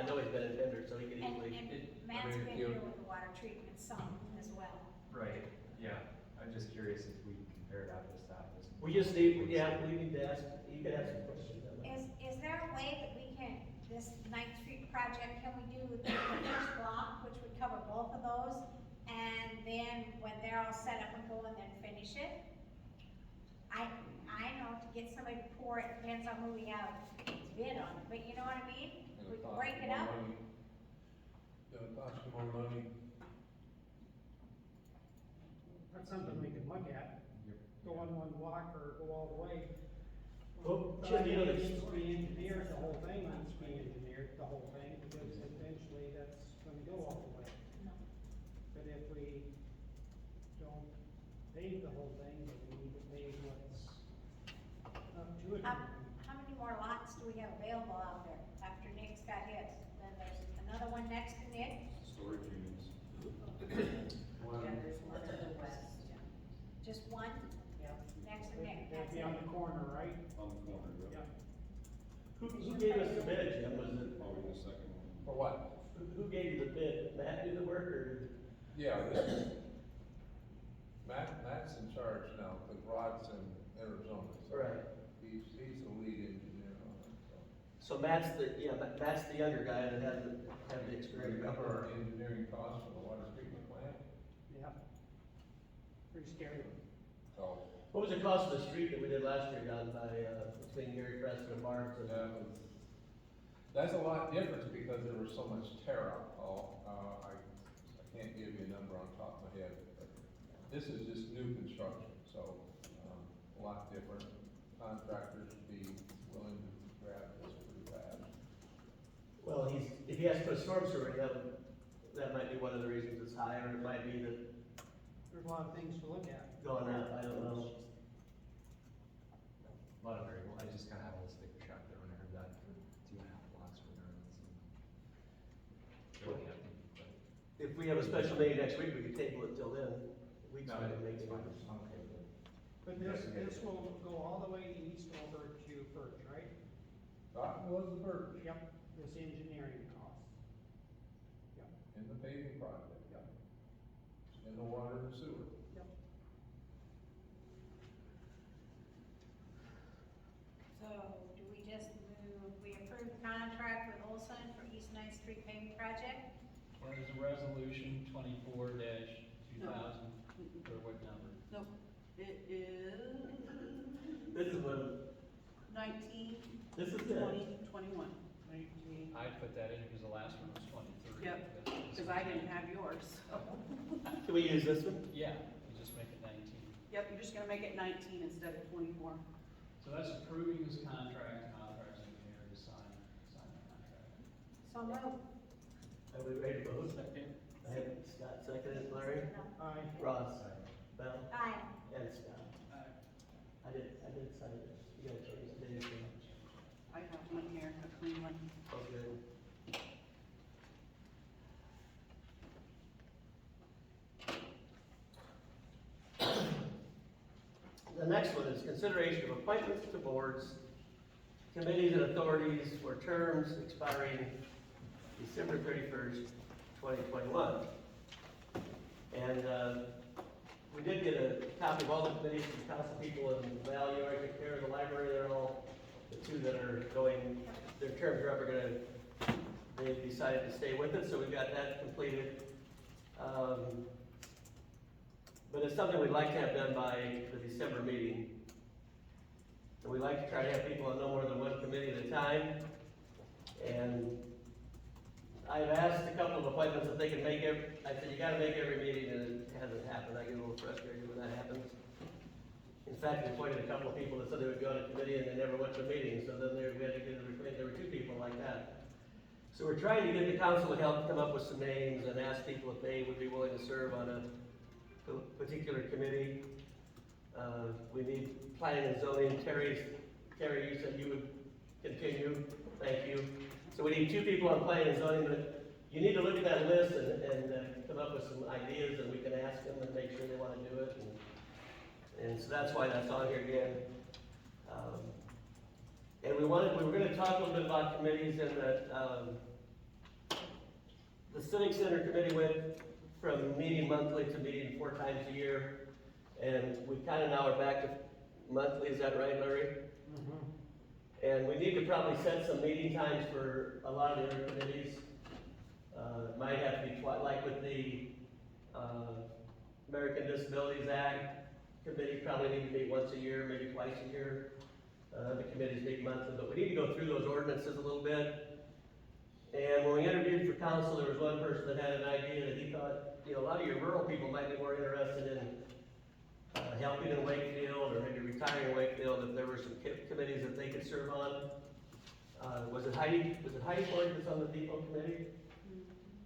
know he's been in Pender, so he can and easily. Matt's been here with the water treatment some as well. Right, yeah, I'm just curious if we compared apples to apples. We just need, we need to ask, you can ask some questions. on that. Is there a way that we can, this Ninth Street project, can we do the first block, which would cover both of those? And then when they're all set up and go, and then finish it? I know to get somebody to pour it, depends on who we have to bid on, but you know what I mean? We can break it up. Gonna cost you more money. That's something we can look at, go on one block or go all the way. Well, But Chip, I think you know, it needs to be engineered, the whole thing needs to be engineered, the whole thing, because eventually that's gonna go all the way. But if we don't pave the whole thing, then we need to pave what's up to it. How many more lots do we have available out there after Nick's got his? Then there's another one next to Nick, Storage units. Yeah, there's one to the west. just one next to Nick, That'd that's be it. on the corner, right? On the corner, Yeah. Who gave us the bid, Jim, was it, Probably the second one. For what? who gave you the bid, Matt do the work, or? Yeah, this is, Matt's in charge now, because Rod's in Arizona. So Right. He's the lead engineer on it, so. So Matt's the younger guy that has the experience. Remember our engineering costs for the water treatment plant? Yeah. Pretty scary. So, What was the cost of the street that we did last year down by, between Gary Preston and Barnes and? that's a lot different because there was so much tear out, Paul. I can't give you a number on top of my head, but this is just new construction, so, a lot different. Contractors would be willing to grab this pretty fast. Well, if he has to put a storm sewer in, that might be one of the reasons it's higher, it might be that There's a lot of things to look at. going up, I don't know. A lot of variable, I just kinda had a little sticker shock there when I heard that for 2.5 blocks or whatever, that seemed really hefty, but. If we have a special meeting next week, we could table it till then. Weeks No, might make it's it. fine, I'm okay with it. But this will go all the way east over to Birch, right? That was the birch Yep. This engineering cost. Yep. in the paving project, yeah. In the water and sewer. Yep. So, do we just move, we approve the contract with Olson for East Ninth Street paving project? Well, there's a resolution 24-2000, or what number? Nope, it is This is when, 19, this is 20, it. 21. I'd put that in because the last one was 23. Yep, but this because one's I didn't 19. have yours, so. Can we use this one? Yeah, you just make it 19. Yep, you're just gonna make it 19 instead of 24. So that's approving this contract, and authorizing the mayor to sign the contract. So move. Are we ready to vote? Second. I have Scott seconded, Larry, Aye. Ross, Bell, Aye. and Scott. I did sign it. You gotta change the date. I have one here, a clean one. Oh, good. The next one is consideration of appointments to boards, committees, and authorities for terms expiring December 31st, 2021. And we did get a copy of all the committees from council people, and Val, you already took care of the library. They're all, the two that are going, their terms are up, they've decided to stay with us, so we've got that completed. But it's something we'd like to have done by the December meeting. And we like to try to have people on no more than one committee at a time. And I've asked a couple of appointments if they can make I said, you gotta make every meeting, and it hasn't happened. I get a little frustrated when that happens. In fact, we appointed a couple of people that said they would go on a committee and they never went to a meeting, so then we had to get there were two people like that. So we're trying to get the council to help come up with some names and ask people if they would be willing to serve on a particular committee. We need planning and zoning. Terry, you said you would continue. Thank you. So we need two people on planning and zoning, but you need to look at that list and come up with some ideas, and we can ask them and make sure they want to do it. And so that's why that's on here again. And we were going to talk a little bit about committees, and that the Civic Center Committee went from meeting monthly to meeting 4 times a year, and we kind of now are back to monthly. Is that right, Larry? Mm-hmm. And we need to probably set some meeting times for a lot of the other committees. It might have to be like with the American Disabilities Act committee, probably need to meet once a year, maybe twice a year. The committees meet monthly, but we need to go through those ordinances a little bit. And when we interviewed for council, there was one person that had an idea that he thought, a lot of your rural people might be more interested in helping in Wakefield, or maybe retiring in Wakefield, if there were some committees that they could serve on. Was it Heidi Ford that's on the depot committee?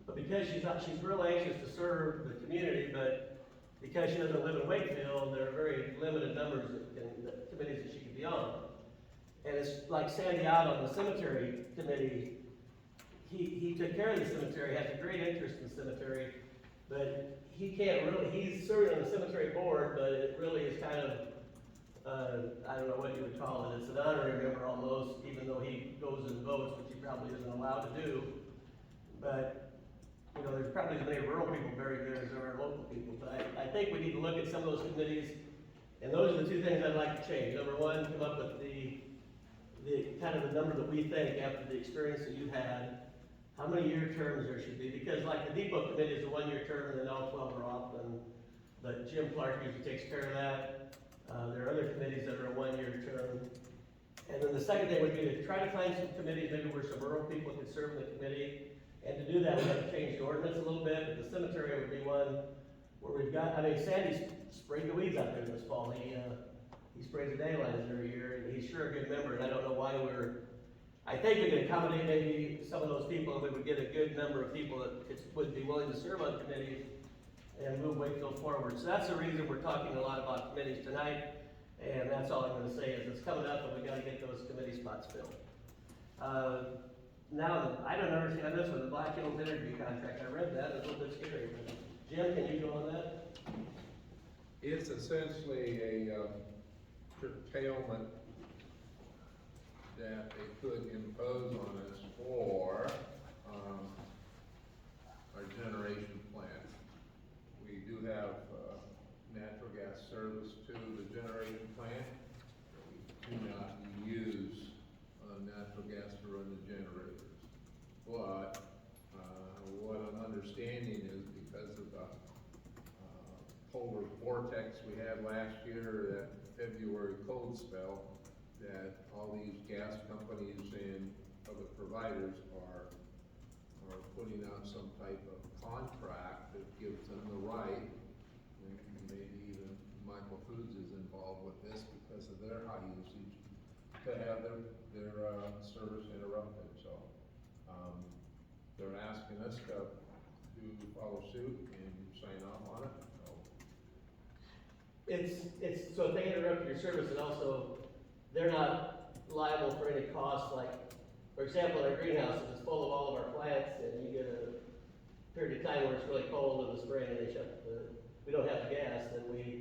But because she's real anxious to serve the community, but because she doesn't live in Wakefield, there are very limited numbers that committees that she could be on. And it's like Sandy out on the cemetery committee. He took care of the cemetery, has a great interest in the cemetery, but he can't really, he's serving on the cemetery board, but it really is kind of, I don't know what you would call it. It's an honorary member almost, even though he goes and votes, which he probably isn't allowed to do. But, there's probably as many rural people very good as there are local people. But I think we need to look at some of those committees, and those are the two things I'd like to change. Number one, come up with the kind of the number that we think, after the experience that you've had, how many year terms there should be, because like the depot committee is a 1 year term, and then all 12 are off, and, but Jim Clark usually takes care of that. There are other committees that are a 1 year term. And then the second thing would be to try to find some committees, maybe where some rural people could serve in the committee. And to do that, we have to change the ordinance a little bit, but the cemetery would be one where we've got, I mean, Sandy's sprayed the weeds out there this fall. He sprays the dandelions every year, and he's sure a good member, and I don't know why I think we could accommodate maybe some of those people, and we would get a good number of people that would be willing to serve on committees and move Wakefield forward. So that's the reason we're talking a lot about committees tonight, and that's all I'm gonna say, is it's coming up, and we gotta get those committee spots filled. Now, I don't understand this one, the Black Hills Energy contract, I read that, it's a little bit scary. Jim, can you go on that? It's essentially a curtailment that they could impose on us for, our generation plant. We do have, natural gas service to the generation plant. We do not use, natural gas to run the generators. But, what I'm understanding is because of the, polar vortex we had last year, that February cold spell, that all these gas companies and other providers are putting out some type of contract that gives them the right, and maybe even Michael Foods is involved with this because of their high usage, to have their service interrupted, so, they're asking us to follow suit and sign off on it, so. So if they interrupt your service, and also, they're not liable for any costs, like, for example, in our greenhouses, it's full of all of our plants, and you get a period of time where it's really cold in the spring, and they shut we don't have gas, then we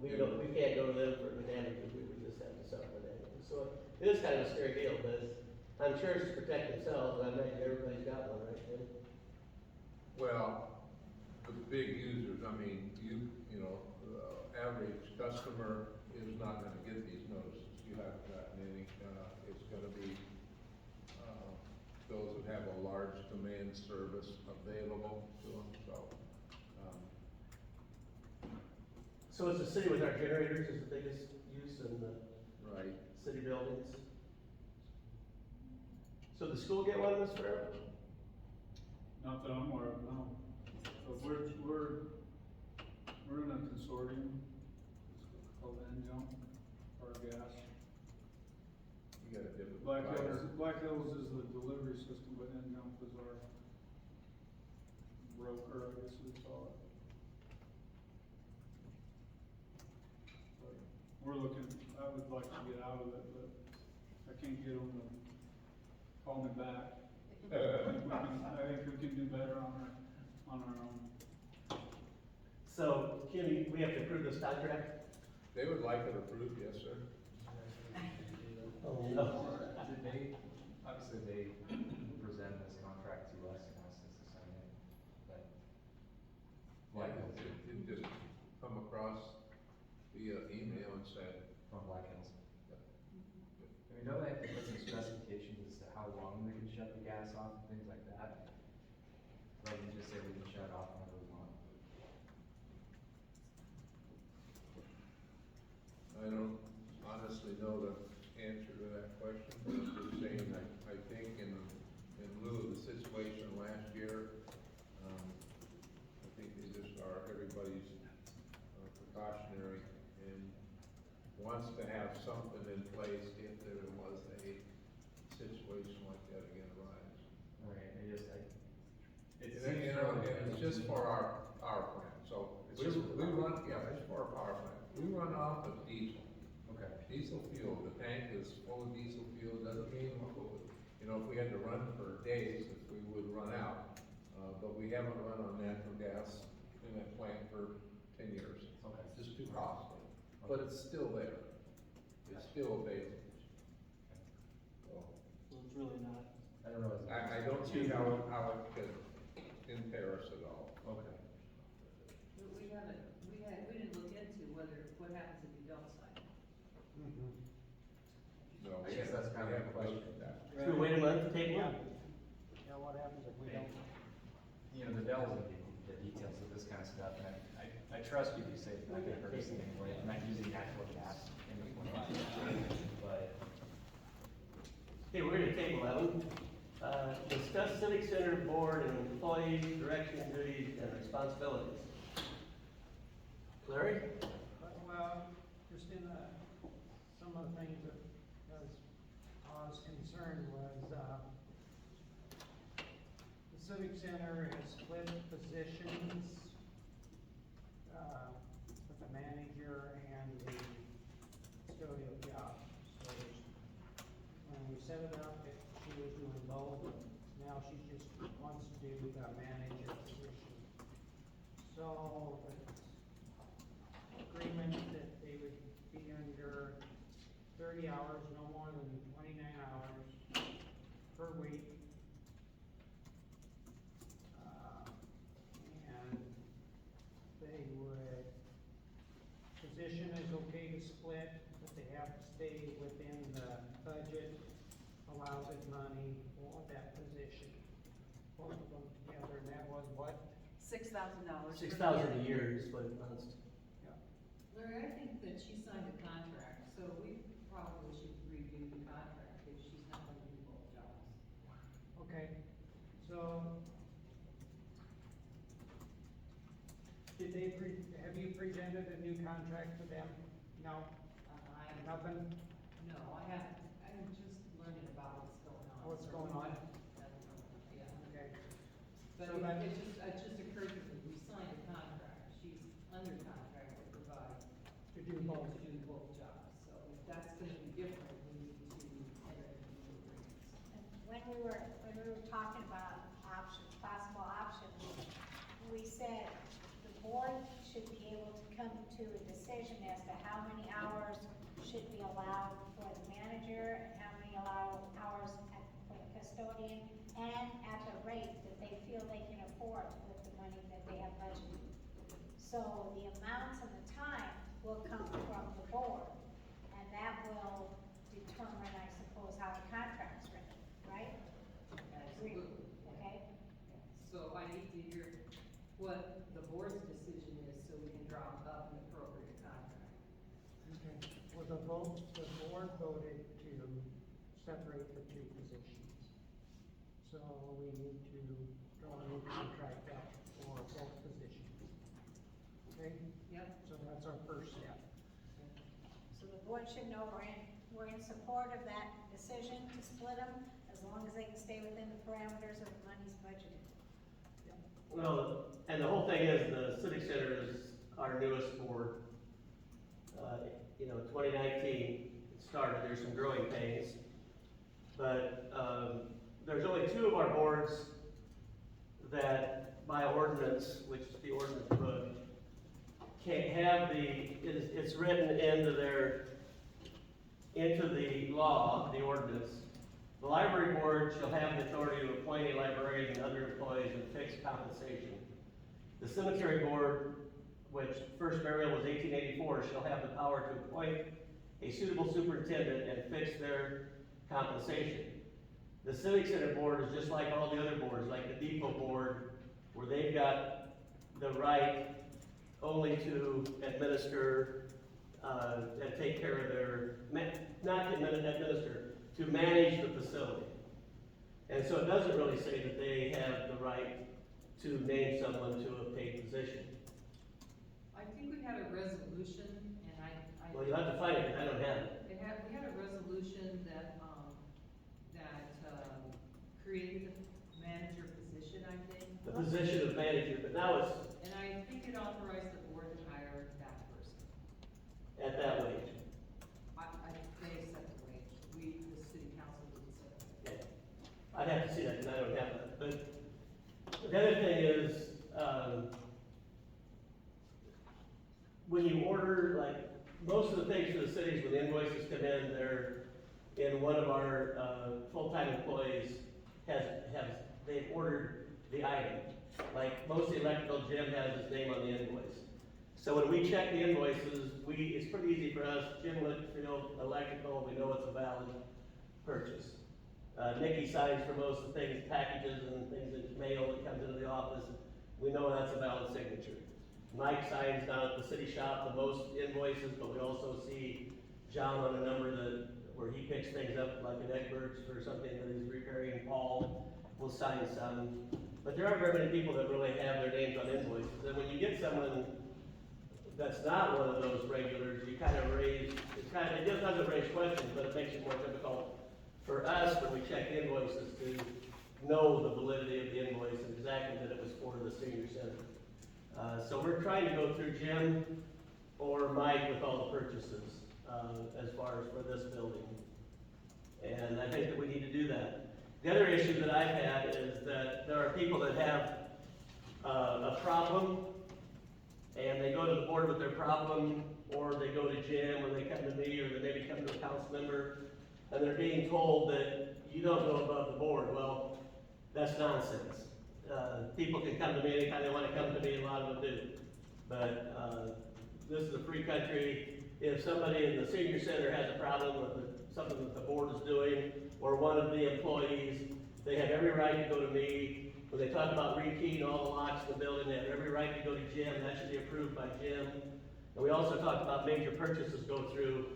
can't go to them for the damages, we just have to suffer the damages. So it is kind of a scary deal, but I'm sure it's to protect themselves, and I imagine everybody's got one, right, Jim? Well, the big users, I mean, you know, the average customer is not gonna get these notices. You haven't gotten any, it's gonna be, those that have a large demand service available to them, so. So it's the city with our generators is the biggest use in the Right. city buildings. So the school get one this forever? Not that I'm aware of, no. But we're in a consortium, it's called N-Jump, our gas. You got a different. Black Hills is the delivery system, but N-Jump is our broker, I guess we'd call it. But we're looking, I would like to get out of it, but I can't get them to call me back. I think we can do better on our own. So, Kim, we have to approve this contract? They would like it approved, yes, sir. Oh, no. Did they, obviously they present this contract to us and asked us to sign it, but. Like, it didn't just come across via email and said. From Black Hills. I mean, don't they have to put some specifications as to how long they can shut the gas off and things like that? Rather than just say we can shut it off whenever we want. I don't honestly know the answer to that question, but I'm just saying, I think in lieu of the situation last year, I think they just are, everybody's precautionary and wants to have something in place if there was a situation like that again arise. Right, it And seems. and it's just for our power plant, so It's just for the we power run, yeah, it's for our power plant. We run off of diesel. Okay. Diesel fuel, the tank is full of diesel fuel, doesn't mean, you know, if we had to run for days, if we would run out. But we haven't run on natural gas in that plant for 10 years. Okay. It's just too costly, but it's still there. It's still available. So, So it's really not. I don't know. I don't see how it could impair us at all. Okay. We didn't look into what happens if you don't sign it. No, I guess that's kind of a question. that. Should we wait a month to table it? Yeah, what happens if we don't? You know, the devil's in the details of this kind of stuff, and I trust you to say it's not gonna hurt us in any way, I'm not using natural gas in the point, but. Okay, we're gonna table 11. Discuss civic center board and employees, direction, duties, and responsibilities. Larry? Well, just in some of the things that I was concerned was, the civic center has split positions, with the manager and the custodial job. So when we set it up, she was doing both, now she just wants to do the manager position. So, agreement that they would be under 30 hours, no more than 29 hours per week. And they would, position is okay to split, but they have to stay within the budget, allowed money for that position. Both of them together, and that was what? $6,000. $6,000 a year is what it amounts to. Larry, I think that she signed a contract, so we probably should review the contract if she's not gonna do both jobs. Okay, so. Have you presented a new contract to them? No? Nothing? No, I haven't, I'm just learning about what's going on. What's so going on? I don't know, yeah. Okay. But So that- it just occurred to me, we signed a contract, she's under contract to provide. To do both. To do both jobs, so if that's gonna be different, we need to enter into new agreements. When we were talking about options, possible options, we said the board should be able to come to a decision as to how many hours should be allowed for the manager, and how many hours for the custodian, and at the rate that they feel they can afford with the money that they have budgeted. So the amounts and the time will come from the board, and that will determine, I suppose, how the contract's written, right? Absolutely. Okay? So I need to hear what the board's decision is, so we can draw up an appropriate contract. Okay. Well, the board voted to separate the two positions. So we need to draw a new contract out for both positions. Okay? Yep. So that's our first step. So the board should know we're in support of that decision to split them, as long as they can stay within the parameters of the monies budgeted. Well, and the whole thing is, the civic center is our newest board. 2019, it started, there's some growing pains. But, there's only 2 of our boards that by ordinance, which is the ordinance book, can't have it's written into the law, the ordinance. The library board shall have the authority to appoint a librarian and other employees with fixed compensation. The cemetery board, which first burial was 1884, shall have the power to appoint a suitable superintendent and fix their compensation. The civic center board is just like all the other boards, like the depot board, where they've got the right only to administer, and take care of their, not administer, to manage the facility. And so it doesn't really say that they have the right to name someone to a paid position. I think we had a resolution, and Well, you'll have to find it, I don't have it. we had a resolution that created the manager position, I think. The position of manager, but now it's And I think it authorized the board to hire that person. at that wage. They set the wage, the city council didn't set the wage. I'd have to see that, because I don't have that, but the other thing is, when you order, like, most of the things for the cities, when the invoices come in, they're in one of our, full-time employees they've ordered the item. Like, most of the electrical, Jim has his name on the invoice. So when we check the invoices, it's pretty easy for us, Jim Wakefield Electrical, we know it's a valid purchase. Nikki signs for most of the things, packages and things that mail that comes into the office. We know that's a valid signature. Mike signs down at the city shop the most invoices, but we also see John on a number where he picks things up, like an Egbert's for something that he's repairing. Paul will sign some. But there aren't very many people that really have their names on invoices. And when you get someone that's not one of those regulars, you kind of raise, it just doesn't raise questions, but it makes it more difficult for us when we check invoices to know the validity of the invoice and exactly that it was for the senior center. So we're trying to go through Jim or Mike with all the purchases, as far as for this building. And I think that we need to do that. The other issue that I've had is that there are people that have a problem, and they go to the board with their problem, or they go to Jim, or they come to me, or they maybe come to a council member, and they're being told that you don't go above the board. Well, that's nonsense. People can come to me anytime they want to come to me, and a lot of them do. But this is a free country. If somebody in the senior center has a problem with something that the board is doing, or one of the employees, they have every right to go to me. When they talk about rekeying all the locks in the building, they have every right to go to Jim. That should be approved by Jim. And we also talked about major purchases go through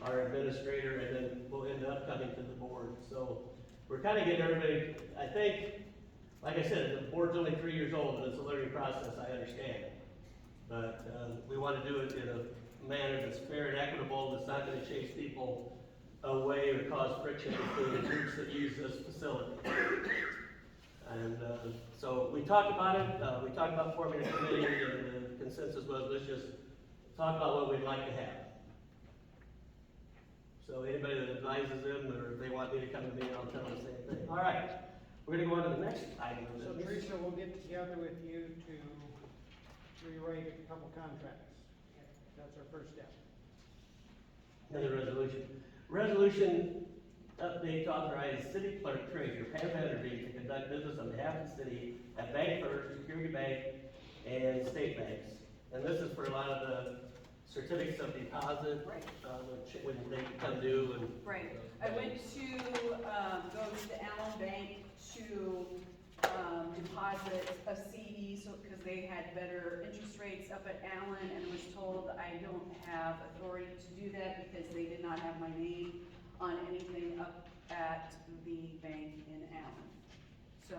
our administrator, and then we'll end up coming to the board. So we're kind of getting everybody, I think, like I said, the board's only 3 years old, and it's a learning process, I understand. But we want to do it in a manner that's fair and equitable, that's not going to chase people away or cause friction between the groups that use this facility. And so we talked about it, we talked about forming a committee, and the consensus was, let's just talk about what we'd like to have. So anybody that advises them, or if they want me to come to me, I'll tell them the same thing. All right, we're gonna go on to the next item. So Teresa, we'll get together with you to rewrite a couple contracts. That's our first step. Another resolution. Resolution update to authorize city clerk treasurer Pam Vanderbeek to conduct business on behalf of the city at Bank First, Security Bank, and state banks. And this is for a lot of the certificates of deposit, Right. When they become due and. Right, I went to, go to the Allen Bank to, deposit a CD, so, because they had better interest rates up at Allen, and was told I don't have authority to do that because they did not have my name on anything up at the bank in Allen. So,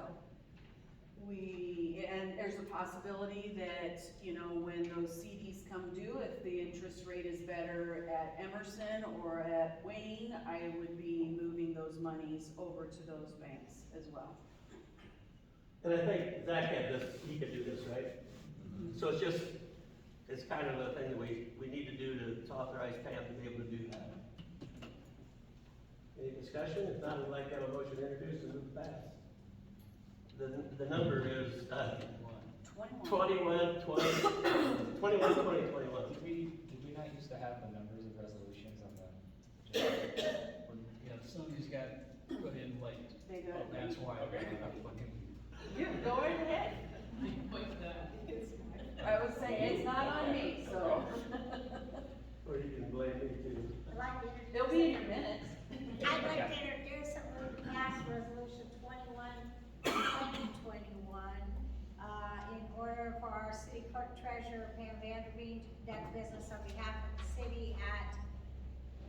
and there's a possibility that, you know, when those CDs come due, if the interest rate is better at Emerson or at Wayne, I would be moving those monies over to those banks as well. And I think Zach had this, he could do this, right? So it's kind of a thing that we need to do to authorize Pam to be able to do that. Any discussion? If not, we'd like to have a motion to introduce and move fast. The number is, 21, 20, 21, 20, 21. Did we not used to have the numbers of resolutions on the? Yeah, some of these got put in late. They got it That's late. why I'm fucking. Yeah, go right ahead. I would say it's not on me, so. Or you can blame me too. I'd like to introduce. It'll be in your minutes. I'd like to introduce and move to pass resolution 2021, in order for our city clerk treasurer Pam Vanderbeek to conduct business on behalf of the city at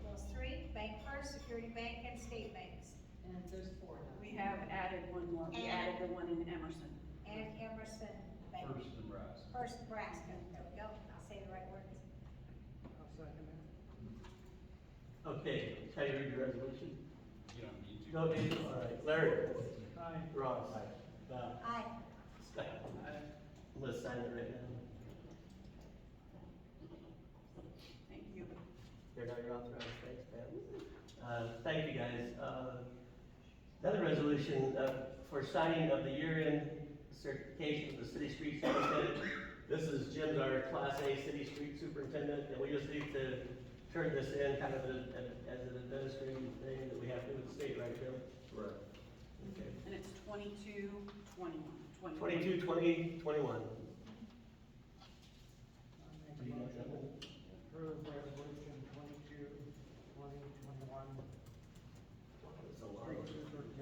those three, Bank First, Security Bank, and state banks. And there's 4 now. We have added one more, we added the one in Emerson. And Emerson Bank. First Nebraska. First Nebraska, there we go, I'll say the right words. I'll second that. Okay, can you read the resolution? You don't need to. No need, all right. Larry? Aye. Ross? Val? Aye. Scott? I'm gonna sign it right now. Thank you. Here, now you're authorized, thanks, Pam. Thank you, guys. Another resolution, for signing of the year-end certification of the city street superintendent. This is Jim's our Class A city street superintendent, and we just need to turn this in kind of as an administrative thing that we have to do with the state, right, Jim? Right. Okay. And it's 22, 21. 22, 20, 21. I'll make a motion to approve resolution 22, 20, 21. It's a lot. Street superintendent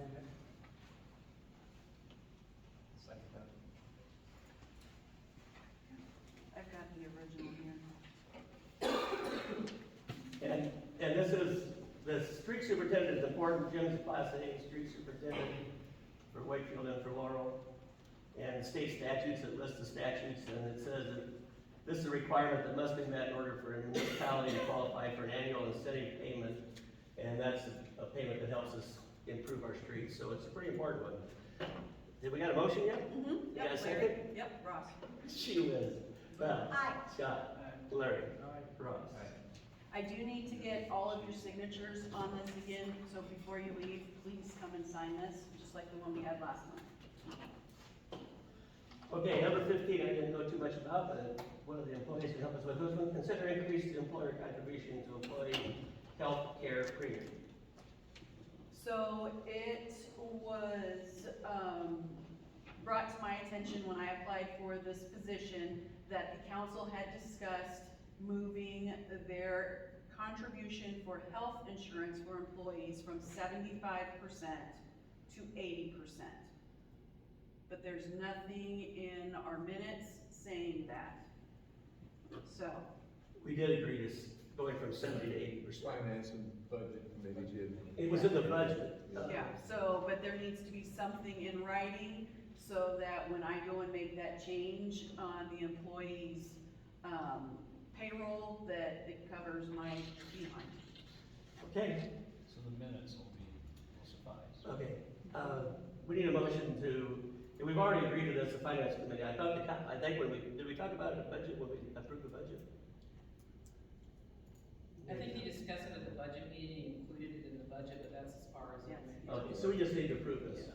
superintendent is important. Jim's a Class A street superintendent for Wakefield and for Laurel. And state statutes, it lists the statutes, and it says that this is a requirement that must be met in order for a municipality to qualify for an annual incentive payment. And that's a payment that helps us improve our streets, so it's a pretty important one. Did we got a motion yet? Mm-hmm. You got a second? Yep, Ross. She wins. Val. Aye. Scott. Larry. Ross. I do need to get all of your signatures on this again, so before you leave, please come and sign this, just like the one we had last month. Okay, number 15, I didn't know too much about, but one of the employees can help us with this one. Consider increase the employer contribution to employee health care premium. So it was, brought to my attention when I applied for this position that the council had discussed moving their contribution for health insurance for employees from 75% to 80%. But there's nothing in our minutes saying that. So, We did agree to going from 70 to 80%. Finance and budget committee did. It was in the budget. yeah, so, but there needs to be something in writing so that when I go and make that change on the employee's, payroll, that it covers my behind. Okay, So the minutes will suffice. okay. We need a motion to, and we've already agreed to this, the finance committee. I think when did we talk about it in the budget, when we approved the budget? I think you discussed it at the budget meeting, you included it in the budget, but that's as far as it went. Okay, so we just need to approve this.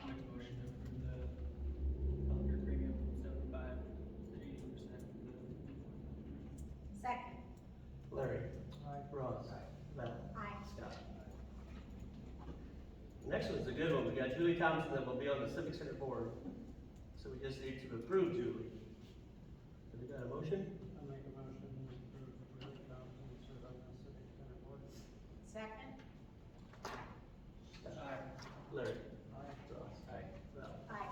Make a motion to approve the healthcare premium from 75 to 80%. Second. Larry. Ross. Val. Aye. Scott. Next one's a good one. We got Julie Thompson that will be on the Civic Center board. So we just need to approve Julie. Have we got a motion? I make a motion to approve Julie Thompson to serve on the civic center board. Second. Scott. Aye. Larry. Aye. Ross. Val. Aye.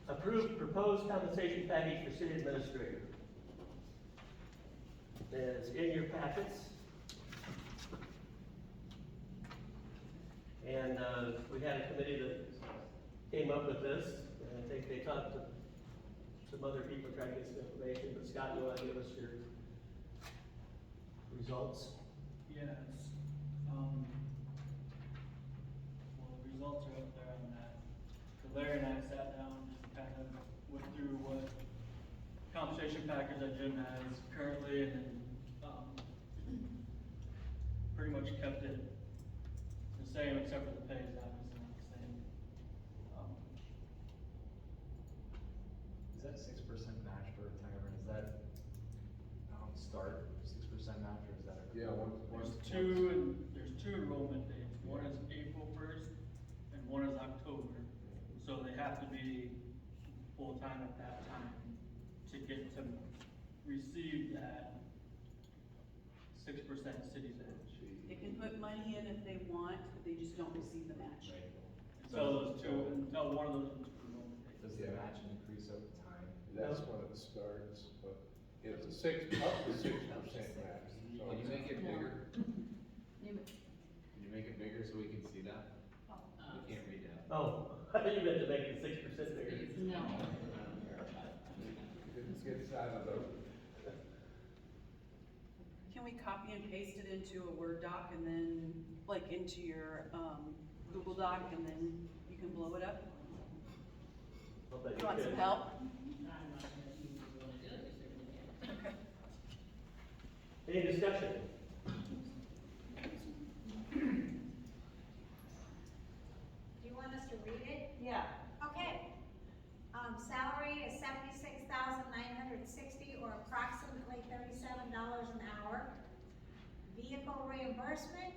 Approved proposed compensation package for city administrator. It's in your packets. And, we had a committee that came up with this, and I think they talked to some other people trying to get some information, but Scott, you wanna give us your results? Yes, well, the results are up there on that. So Larry and I sat down and just kind of went through what compensation package that Jim has currently, and then, pretty much kept it the same, except for the pay is obviously not the same. Is that 6% match for retirement, is that, start 6% match, or is that? Yeah, There's two enrollment dates, one is April 1st and one is October. So they have to be full-time at that time to get to receive that 6% city match. They can put money in if they want, but they just don't receive the match. Until one of those enrollment dates. Does the match increase over time? That's when it starts, but it's a up to 6% max. So Can you make it bigger? You- Can you make it bigger so we can see that? We can't read that. Oh, I thought you meant to make it 6% bigger. No. It gets out of the, Can we copy and paste it into a Word doc and then, like, into your, Google Doc, and then you can blow it up? I'll bet You want some could. help? Any discussion? Do you want us to read it? Yeah. Okay. Salary is $76,960 or approximately $37 an hour. Vehicle reimbursement,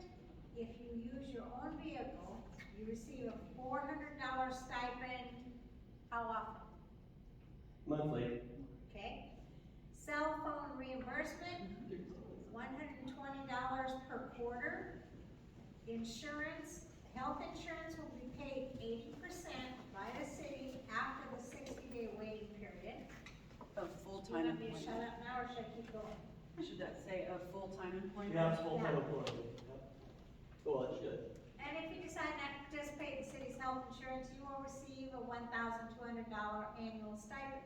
if you use your own vehicle, you receive a $400 stipend. How often? Monthly. Okay. Cell phone reimbursement, $120 per quarter. Insurance, health insurance will be paid 80% by the city after the 60-day waiting period. A Do you full-time want me to employee. shut up now or should I keep going? Should that say a full-time employment? Yeah, it's full-time Yeah. employee. Yep. Well, it should. And if you decide not to participate in the city's health insurance, you will receive a $1,200 annual stipend.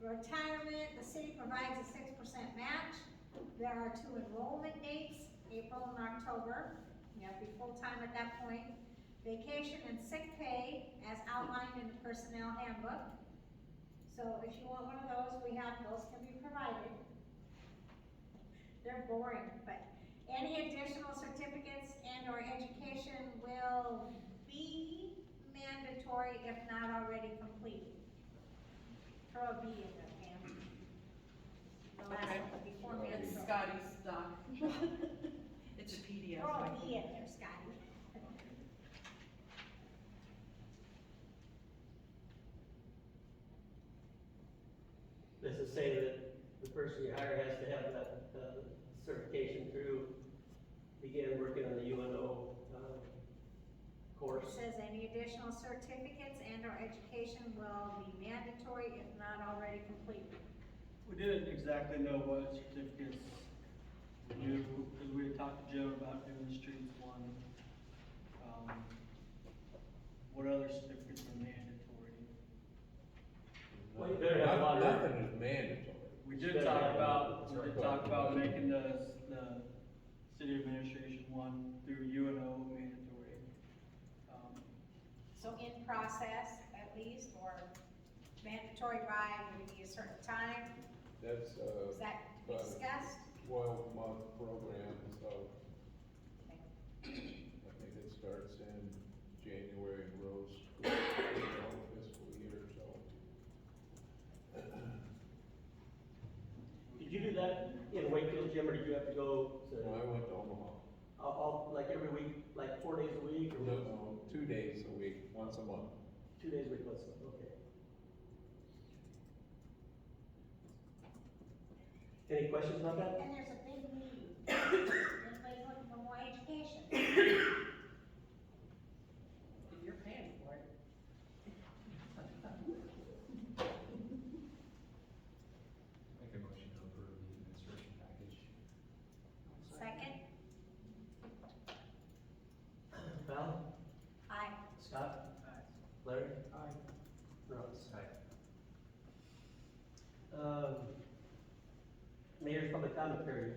Retirement, the city provides a 6% match. There are 2 enrollment dates, April and October. You have to be full-time at that point. Vacation and sick pay as outlined in the personnel handbook. So if you want one of those, those can be provided. They're boring, but any additional certificates and or education will be mandatory if not already completed. Throw a B in there, Pam. The last Okay. one, before It's mandatory. Scotty's doc. It's a PDF. Throw a B in there, Scotty. This is saying that the person you hire has to have that, certification through, begin working on the UNO, It course. says any additional certificates and or education will be mandatory if not already completed. We didn't exactly know what certificates we do, because we had talked to Joe about doing the streets one. What other certificates are mandatory? Well, you better have a lot of. Nothing is mandatory. We did talk about making the city administration one through UNO mandatory. So in process at least, or mandatory by maybe a certain time, That's, is that to be discussed? 12-month program, so I think it starts in January and goes through the whole fiscal year, so. Did you do that in Wakefield, Jim, or did you have to go to, I went to Omaha. like every week, like 4 days a week, or? No, 2 days a week, once a month. 2 days a week, let's, okay. Any questions about that? And there's a big need. Everybody's looking for more education. If you're paying for it. Make a motion to approve the administration package. Second, Val? aye. Scott? Larry? Aye. Russ? Aye. Mayor's public comment period.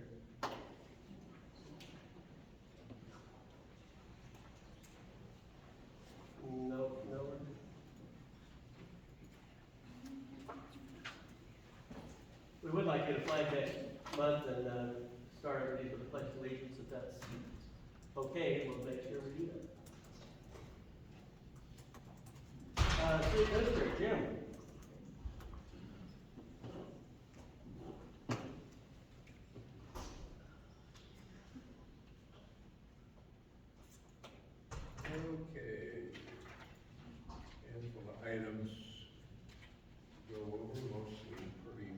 No. We would like you to flag next month and, start everybody with the pledge of allegiance, if that's okay, we'll make sure we do that. City Administrator, Jim? Okay. Handful of items to go over, mostly pretty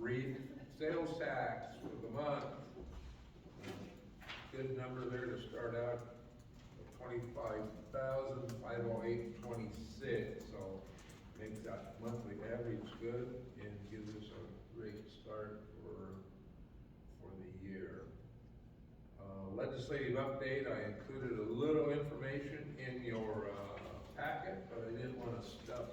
brief. Sales tax for the month. Good number there to start out, 25,508.26, so makes that monthly average good and gives us a great start for the year. Legislative update, I included a little information in your packet, but I didn't want to stuff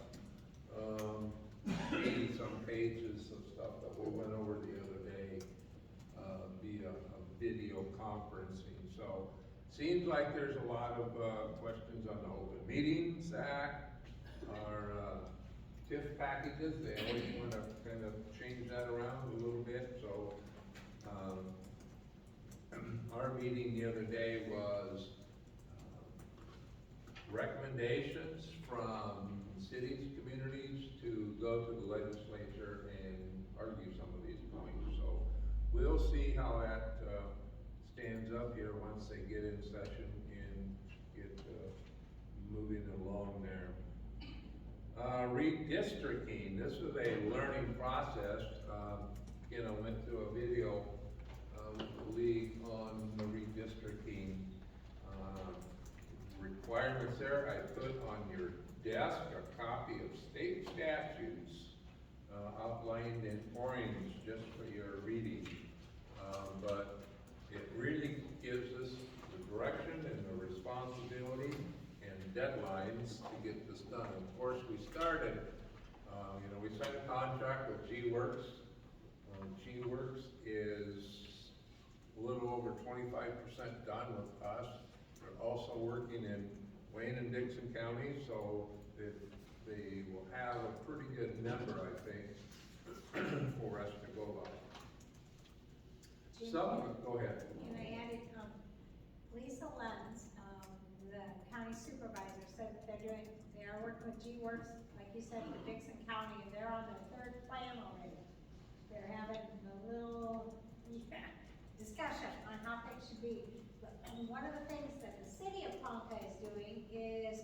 80-some pages of stuff that we went over the other day via a video conferencing. So, seems like there's a lot of questions on the Open Meetings Act, our TIF packages. They always want to kind of change that around a little bit, so our meeting the other day was recommendations from cities, communities to go to the legislature and argue some of these points. So we'll see how that stands up here once they get in session and get moving along there. Redistricting, this is a learning process. Again, I went to a video with the league on the redistricting requirements there. I put on your desk a copy of state statutes outlined in orange just for your reading. But it really gives us the direction and the responsibility and deadlines to get this done. Of course, we started, we signed a contract with G-Works. G-Works is a little over 25% done with us. They're also working in Wayne and Dixon County, so they will have a pretty good number, I think, for us to go by. Go ahead. And I added, Lisa Lenz, the county supervisor, said that they are working with G-Works, like you said, for Dixon County, and they're on their third plan already. They're having a little, discussion on how things should be. But one of the things that the city of Ponca is doing is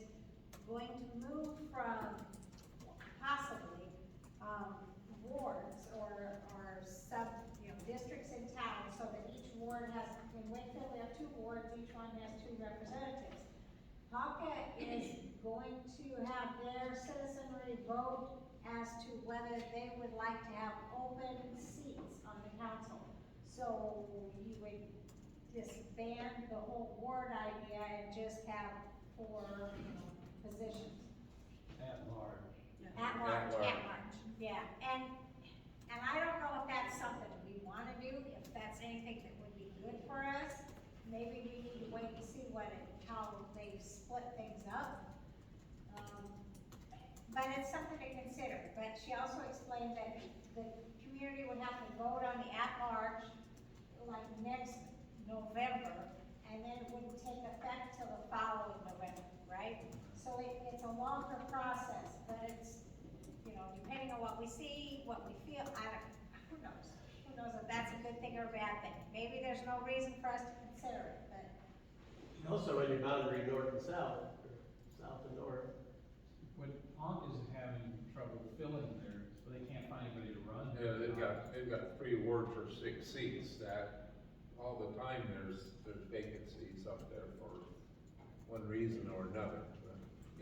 going to move from possibly, wards or sub, districts in town, so that each ward has, in Wakefield, we have 2 wards, each one has 2 representatives. Ponca is going to have their citizenry vote as to whether they would like to have open seats on the council. So you would disband the whole ward idea and just have 4, positions. At large. At large, yeah. And I don't know if that's something we wanna do, if that's anything that would be good for us. Maybe we need to wait and see how they split things up. But it's something to consider. But she also explained that the community would have to vote on the at-large, like next November, and then it wouldn't take effect till the following November, right? So it's a longer process, but it's, depending on what we see, what we feel, who knows? Who knows if that's a good thing or a bad thing? Maybe there's no reason for us to consider it, but. You also run your boundary north and south, or south and north. What Ponca is having trouble filling there, so they can't find anybody to run. Yeah, they've got 3 wards for 6 seats. That all the time there's vacancies up there for one reason or another.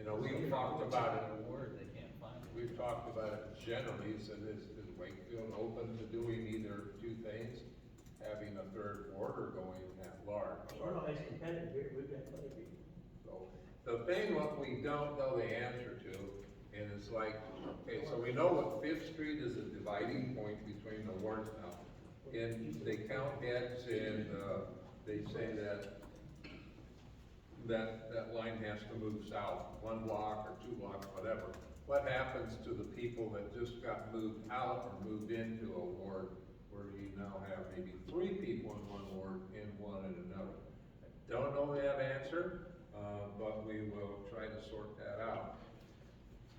We've talked about it. They can't find it. We've talked about it generally. So is Wakefield open to doing either 2 things, having a 3rd ward or going at large? We're always competitive here, we've got plenty of people. So the thing what we don't know the answer to, and it's like, okay, so we know what 5th Street is a dividing point between the wards now. And they count heads and, they say that line has to move south, 1 block or 2 blocks, whatever. What happens to the people that just got moved out or moved into a ward where you now have maybe 3 people in one ward and 1 in another? I don't know that answer, but we will try to sort that out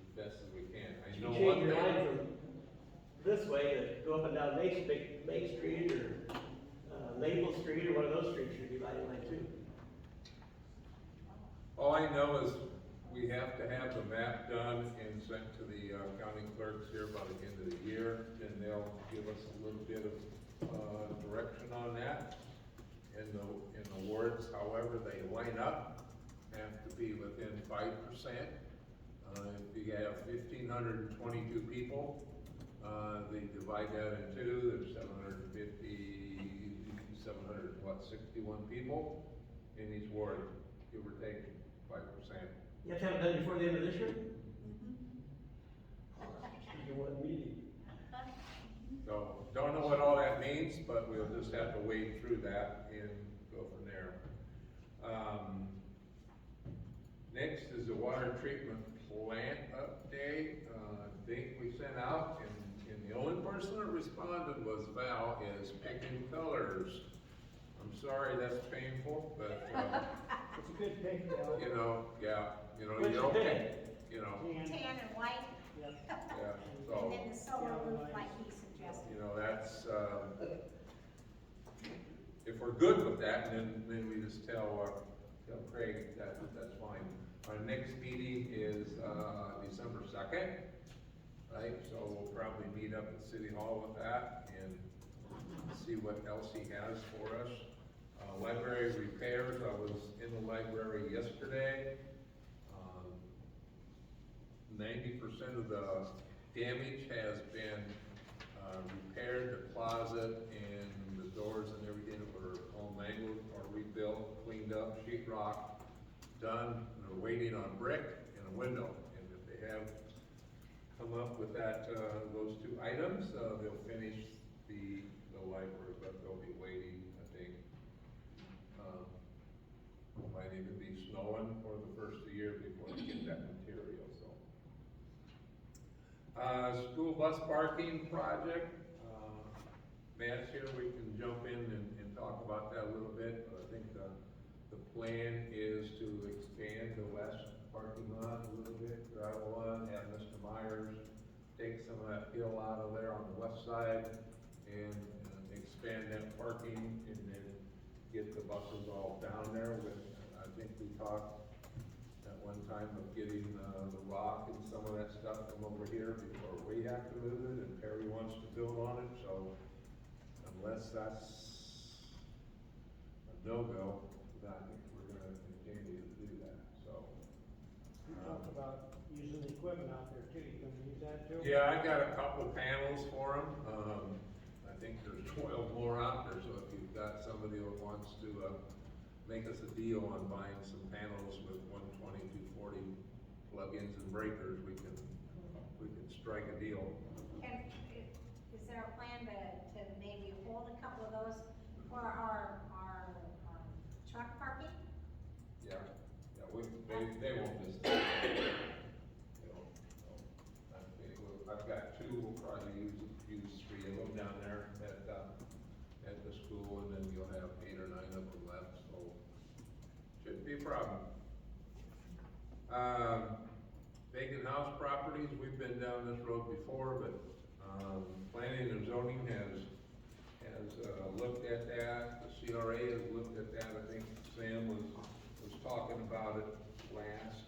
as best as we can. I You know change one your line thing. from this way, to go up and down Main Street or Maple Street, or one of those streets, you're dividing line too. All I know is we have to have the map done and sent to the county clerks here by the end of the year, and they'll give us a little bit of direction on that. In the wards, however they line up, have to be within 5%. If you have 1,522 people, they divide that in 2, there's 761 people in each ward, give or take 5%. You have to have it done before the end of this year? You want a meeting. So, don't know what all that means, but we'll just have to wade through that and go from there. Next is the water treatment plant update. I think we sent out, and the only person that responded was Val, is picking colors. I'm sorry that's painful, but, It's a good pick, though. you What's don't, the pick? Tan and white, yeah, and so, then the solar roof like he suggested. that's, if we're good with that, then we just tell Craig that that's fine. Our next meeting is, December 2nd, right? So we'll probably meet up at City Hall with that and see what else he has for us. Library repairs, I was in the library yesterday. 90% of the damage has been, repaired, the closet and the doors and everything were all mangled or rebuilt, cleaned up, sheet rock, done. They're waiting on brick and a window, and if they have come up with that, those two items, they'll finish the library, but they'll be waiting, I think. Might even be snowing for the first of the year before they get that material, so. School bus parking project, Matt's here, we can jump in and talk about that a little bit, but I think the plan is to expand the west parking lot a little bit, gravel on, have Mr. Myers take some of that hill out of there on the west side and expand that parking and then get the buses all down there with, I think we talked at one time of getting the rock and some of that stuff from over here before we have to move it, and Perry wants to build on it, so unless that's a no-go, I think we're gonna continue to do that, so. You talked about using the equipment out there too, you gonna use that too? Yeah, I got a couple panels for them, I think there's 12 more out there, so if you've got somebody who wants to, make us a deal on buying some panels with 120, 240 plug-ins and breakers, we can strike a deal. Is there a plan to maybe hold a couple of those for our truck parking? Yeah, they won't miss that. They don't, no. I've got two, we'll probably use 3 of them down there at the school, and then you'll have 8 or 9 of them left, so shouldn't be a problem. Vacant house properties, we've been down this road before, but, planning and zoning has looked at that, the CRA has looked at that, I think Sam was talking about it last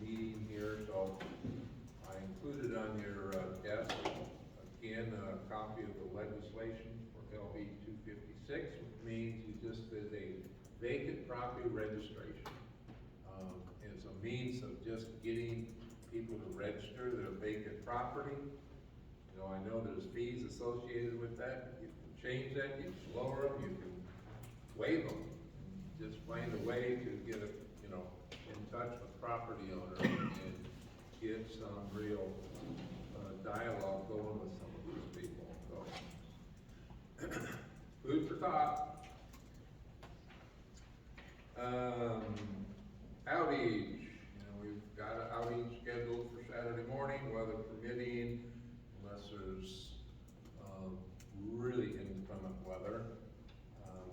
meeting here, so I included on your desk, again, a copy of the legislation for LB 256, which means you just did a vacant property registration. It's a means of just getting people to register their vacant property. You know, I know there's fees associated with that. You can change that, you can lower them, you can waive them. Just find a way to get in touch with property owners and get some real dialogue going with some of these people. So, food for thought. Outage. We've got an outage scheduled for Saturday morning, weather permitting, unless there's really inclement weather.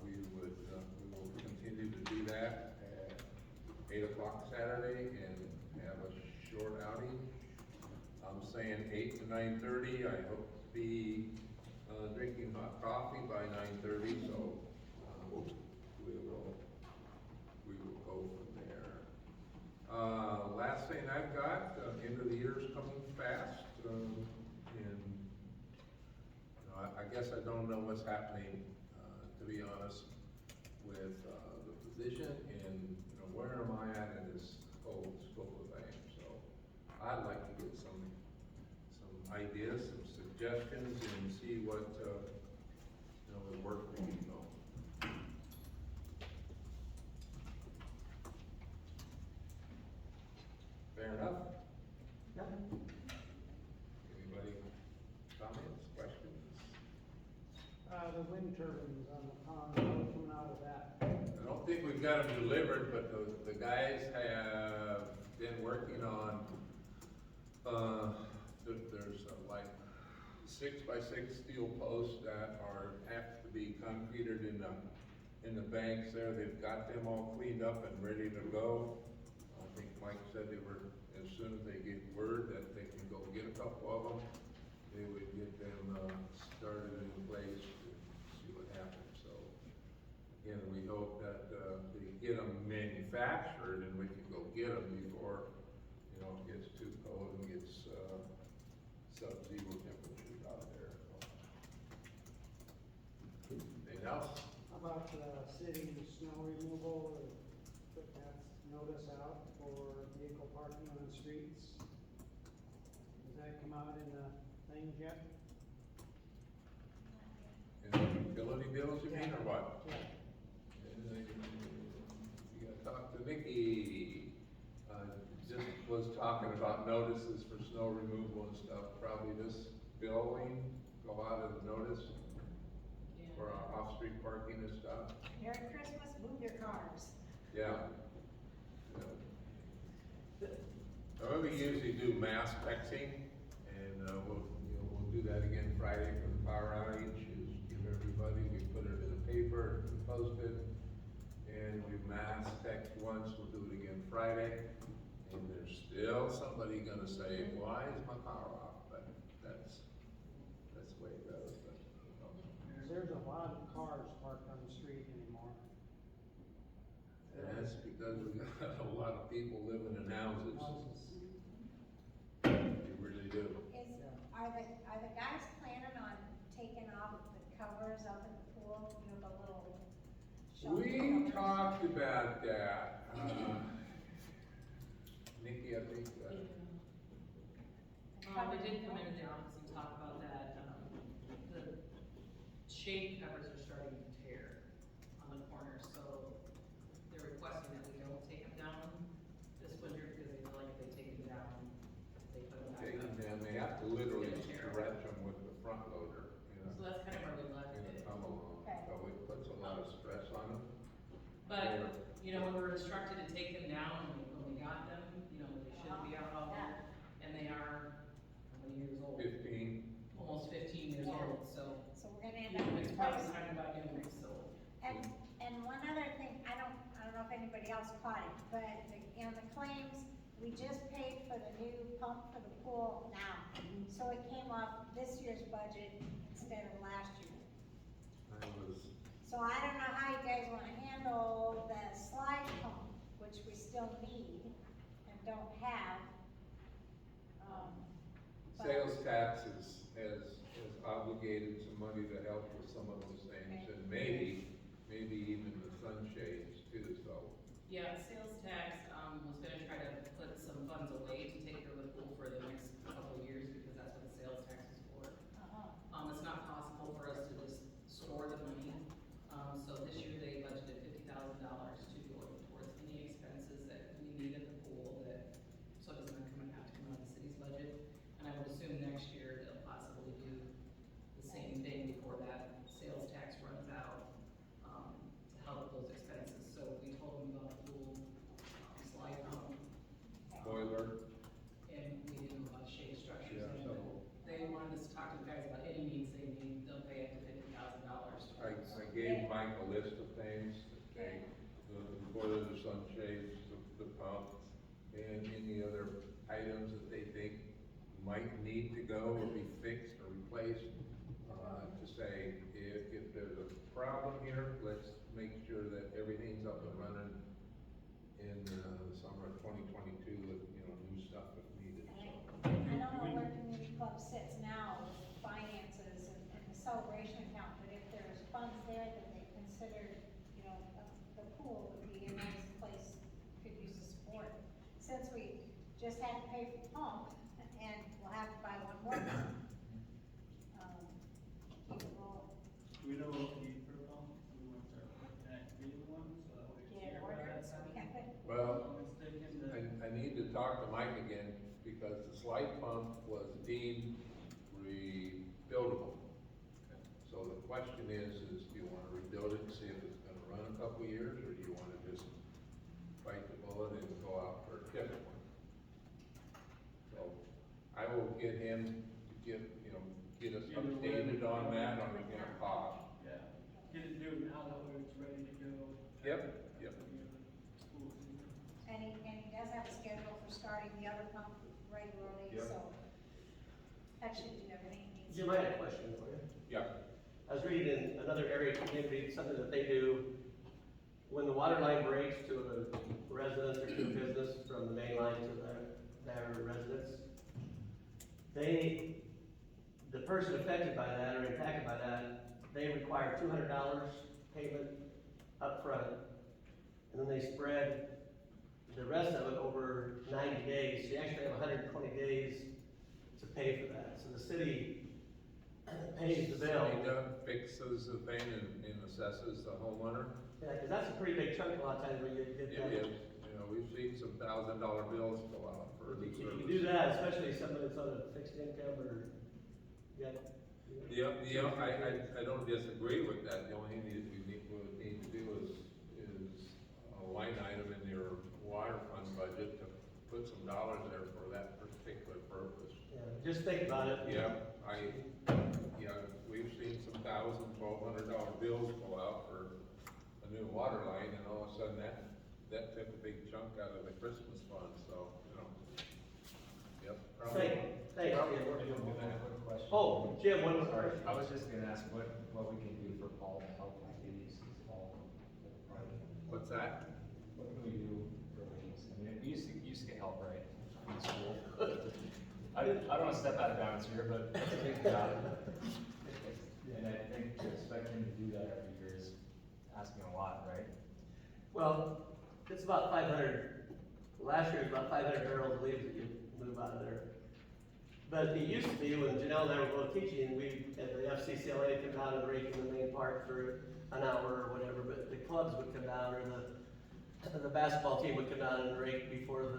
We will continue to do that at 8 o'clock Saturday and have a short outing. I'm saying 8 to 9:30. I hope to be drinking hot coffee by 9:30, so we will go from there. Last thing I've got, end of the year is coming fast, and I guess I don't know what's happening, to be honest, with the position and where am I at in this whole scope of things. So I'd like to get some ideas, some suggestions, and see what would work for you. Fair enough? Anybody comments, questions? The wind turbines on the pond, what's coming out of that? I don't think we've got them delivered, but the guys have been working on, there's like 6x6 steel posts that have to be concreted in the banks there. They've got them all cleaned up and ready to go. I think Mike said they were, as soon as they get word that they can go get a couple of them, they would get them started in place to see what happens. So again, we hope that they get them manufactured and we can go get them before it gets too cold and gets sub-zero temperatures out there. Anything else? How about city snow removal, or put that notice out for vehicle parking on the streets? Is that that come out in the things yet? And the utility bills, you mean, or what? Yeah. You gotta talk to Nikki. Just was talking about notices for snow removal and stuff, probably this billing go out as a notice for off-street parking and stuff. Merry Christmas, move your cars. Yeah. We usually do mass texting, and we'll do that again Friday for the power outage, is give everybody, we put it in the paper, we post it, and we mass text once, we'll do it again Friday, and there's still somebody gonna say, why is my power off? But that's the way it goes, but, There's a lot of cars parked on the street anymore. and that's because we got a lot of people living in houses. They really do. Are the guys planning on taking off the covers up in the pool, you know, the little shelter We covers? talked about that, Nikki, I think, They did come into the office and talk about that, the shade covers are starting to tear on the corners, so they're requesting that we don't take them down this winter, because they feel like if they take them down, they put them back up. and they have to literally It's gonna tear. stretch them with the front loader, So that's kind of where we left in a it. tumble on, so it puts a lot of stress on them. But, you know, we were instructed to take them down when we got them, you know, they shouldn't be out all winter, and they are, how many years old? 15. Almost 15 years Yeah. old, so. So we're gonna you end up know, with It's probably price. time about doing it, so. And one other thing, I don't know if anybody else caught it, but in the claims, we just paid for the new pump for the pool now. So it came off this year's budget instead of last year. So I don't know how you guys wanna handle the slide pump, which we still need and don't have. But- Sales tax has obligated some money to help with some of those things, and maybe even the sunshades too, so. Yeah, sales tax, was gonna try to put some funds away to take care of the pool for the next couple of years, because that's what the sales tax is for. It's not possible for us to just store the money, so this year they budgeted $50,000 to go towards any expenses that we need at the pool, so it doesn't have to come out of the city's budget. And I would assume next year they'll possibly do the same thing before that sales tax runs out, to help with those expenses. So we told them about the pool, slide pump. Boiler. And we didn't know about shade structures. Yeah, And so- they wanted us to talk to the guys about any needs they need, they'll pay up to $50,000. I gave Mike a list of things, okay, the boiler, the sunshades, the pump, and any other items that they think might need to go or be fixed or replaced, to say, if there's a problem here, let's make sure that everything's up and running in the summer of 2022 with, new stuff if needed, so. I don't know where community club sits now with finances and the celebration account, but if there's funds there that they considered, the pool would be a nice place, could use the support. Since we just had to pay for the pump, and we'll have to buy one more pump. Keep it rolling. We know what we need for a pump, we want to start looking at getting one, so that way it's Get it cheaper by ordered, that so we time. have it. Well, It's taken the- I need to talk to Mike again, because the slide pump was deemed rebuildable. So the question is do you wanna rebuild it and see if it's gonna run a couple of years, or do you wanna just bite the bullet and go out for a different one? So, I will get him to get us updated on that, on the cost. Yeah, get it due now, that way it's ready to go. Yep. School season. And he does have a schedule for starting the other pump regularly, Yep. so that should do everything it needs. Jim, I had a question for you. Yeah. I was reading in another area community, something that they do, when the water line breaks to a residence or to a business from the main line to their residence, the person affected by that or impacted by that, they require $200 payment up front, and then they spread the rest of it over 90 days. So you actually have 120 days to pay for that, so the city pays the bill. City done fixes the thing and assesses the homeowner. Yeah, cause that's a pretty big chunk a lot of times when you get It that. is, you know, we've seen some $1,000 bills go out for You the can service. do that, especially someone that's on a fixed income or, yeah. I don't disagree with that, the only thing we would need to do is a line item in your water fund budget to put some dollars there for that particular purpose. Yeah, just think about it. Yeah, we've seen some $1,000, $1,200 bills go out for a new water line, and all of a sudden that took a big chunk out of the Christmas fund, so, you know. Yep. Thanks, Probably Jim. we're doing good. I have a question. Oh, Jim, one more Sorry, question. I was just gonna ask what we can do for Paul to help with these, Paul. What's that? What can we do for these? I mean, we used to get help, right, in school. I don't wanna step out of bounds here, but it's a big job. And I think to expect him to do that every year is asking a lot, right? Well, it's about 500, last year was about 500 barrels of leaves that you move out of there. But it used to be when Janelle and I were both teaching, we, at the FCCLA, come down and rake in the main park for an hour or whatever, but the clubs would come down, or the basketball team would come down and rake before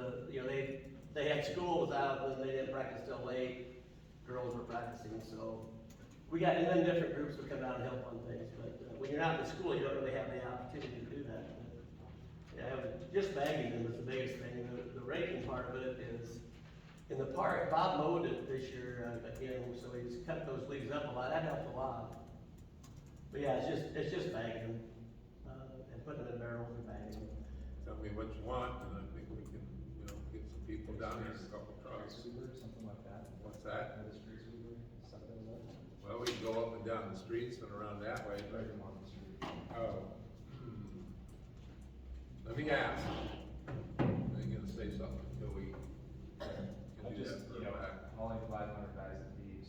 they had school was out, and they didn't practice till late, girls were practicing, so. And then different groups would come down and help on things, but when you're not in school, you don't really have the opportunity to do that. But, yeah, just bagging them is the biggest thing. The raking part of it is, in the park, Bob mowed it this year, again, so he's cut those leaves up a lot, that helped a lot. But yeah, it's just bagging them, and putting them in barrels and bagging them. Tell me what you want, and I think we can, get some people down there, a couple trucks. Street sweeper, something like that. What's that? Or the street sweeper, something like that. Well, we can go up and down the streets and around that way. Right on the street. Oh. Let me ask. I'm gonna say something until we can I'm do just, that for a fact. hauling 500 bags of leaves,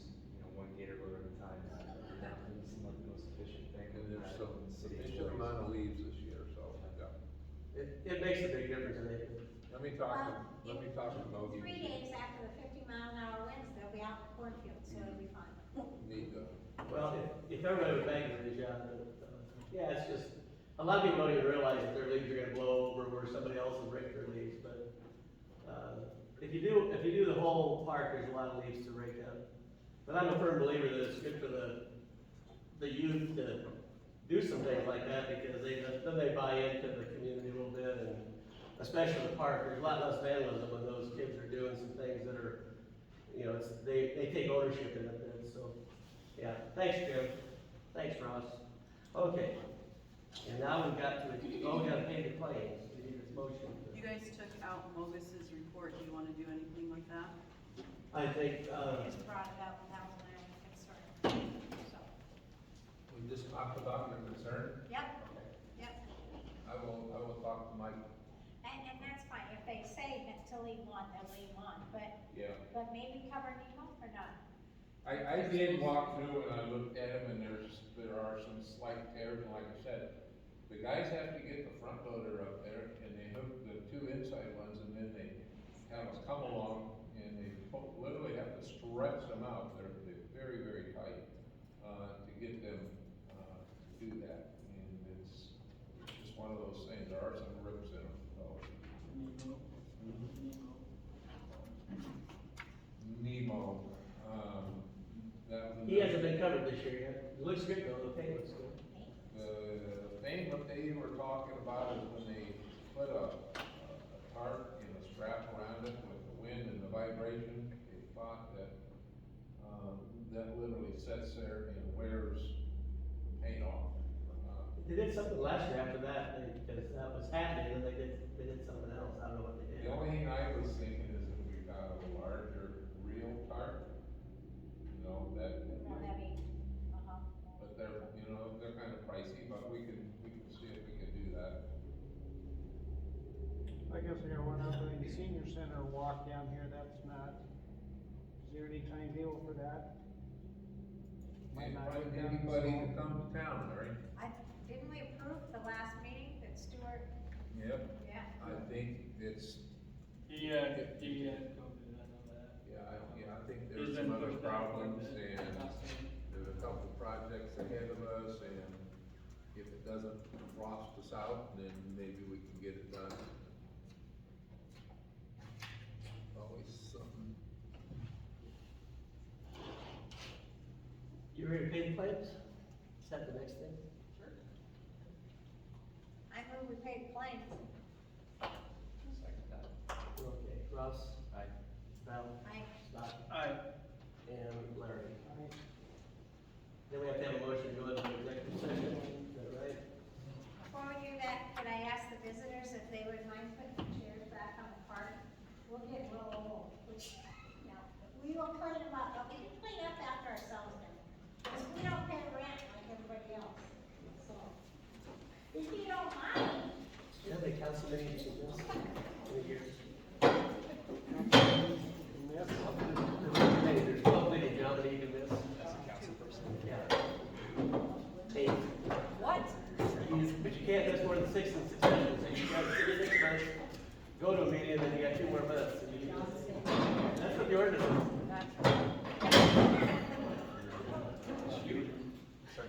one gator load at a time, doesn't seem like the most efficient thing. And there's in some city sufficient employees. amount of leaves this year, so, yeah. It makes a big difference in it. Let me talk to Mogi. 3 days after the 50-mile-an-hour winds, they'll be out in the cornfield, so it'll be fine. Need to, Well, if everybody would bag their leaves, yeah, but, yeah, it's just, a lot of people don't even realize that their leaves are gonna blow over where somebody else has raked their leaves, but, if you do the whole park, there's a lot of leaves to rake up. But I'm a firm believer that it's good for the youth to do some things like that, because then they buy into the community a little bit, and especially the park, there's a lot less vandalism when those kids are doing some things that are, they take ownership in it then, so, yeah, thanks, Jim. Thanks, Ross. Okay, and now we gotta pay the claims, we need this motion. You guys took out Mogus's report, do you wanna do anything with that? I think, Just brought it up, that was my only concern, so. we just talked about your concern. Yep, Okay. yep. I will talk to Mike. And that's fine, if they say that to leave one, they'll leave one, Yeah. but maybe cover Nemo or not? I did walk through and I looked at them, and there are some slight tears, and like I said, the guys have to get the front loader up there, and they hook the two inside ones, and then they have us come along, and they literally have to stretch them out, they're very, very tight, to get them, to do that, and it's just one of those things, there are some rips in them, so. Nemo, that was. he hasn't been covered this year yet. It looks good though, the paint looks good. The thing what they were talking about is when they put a tarp and a strap around it with the wind and the vibration, they thought that, that literally sits there and wears the paint off. They did something last year after that, because that was happening, and they did something else, I don't know what they did. The only thing I was thinking is if we got a larger real tarp, that. More heavy, But they're kind of pricey, but we can see if we can do that. I guess I got one other thing, the senior center walk down here, that's not, is there any timetable for that? Might not Invite be done anybody to so- come to town, Larry. Didn't we approve the last meeting that Stuart, Yep. yeah? I think it's, He had COVID, I know that. yeah, I think He's there's. been problems, and there's a couple projects ahead of us, and if it doesn't frost us out, then maybe we can get it done. Always something. You ready to pay the claims? Is that the next thing? I move we pay the claims. Okay, Ross? Aye. Val? Aye. Scott? Aye. And Larry? Then we have to have a motion to go into executive session, is that right? Before we do that, could I ask the visitors if they would mind putting the chairs back on the cart? We'll get real old, which, you know, we will clean them up, but we can clean up after ourselves then. Because we don't pay rent like everybody else, so. If you don't mind. Do you have any council meetings in this, in a year? Hey, there's 12 meetings, you know how many you can miss? As a council person. Yeah. 8. What? But you can't miss more than 6 in succession, so you got 6 months, go to a meeting, and then you got 2 more months. And that's what the ordinance is.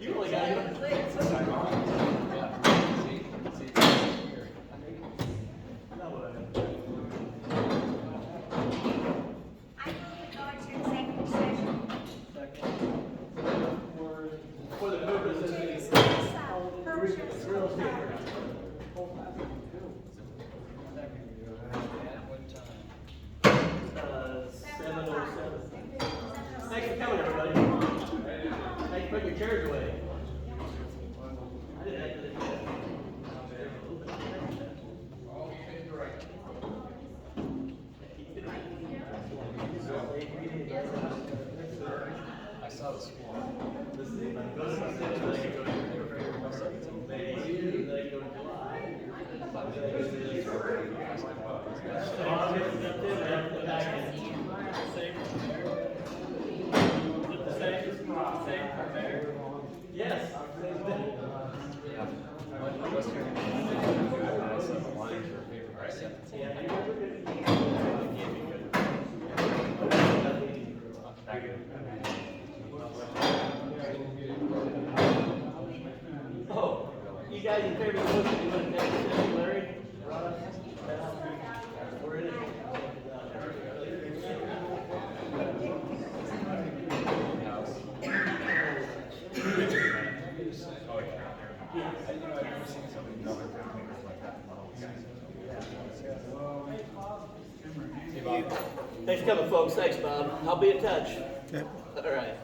You only got No, I move we go into executive session. for the purpose of To the discuss, purchase real of, estate. Uh, 7:07. Thanks for coming, everybody. Thanks for putting your chairs away. I didn't actually do that. All in direct. I saw the school. This is, if I go to my city, then I can go to May, then I can go to July. August, September, after the back end. Same for mayor? Is it the same for mayor? Yes. Yeah. What's your name? I saw the line for favorite price. Yeah, you remember good? Back in. Oh, you guys in favor of the motion, you want to take it, Larry? Ross? We're in it. Oh, yeah. I didn't know I'd never seen somebody cover papers like that. Thanks for coming, folks. Thanks, Bob. I'll be in touch. All right.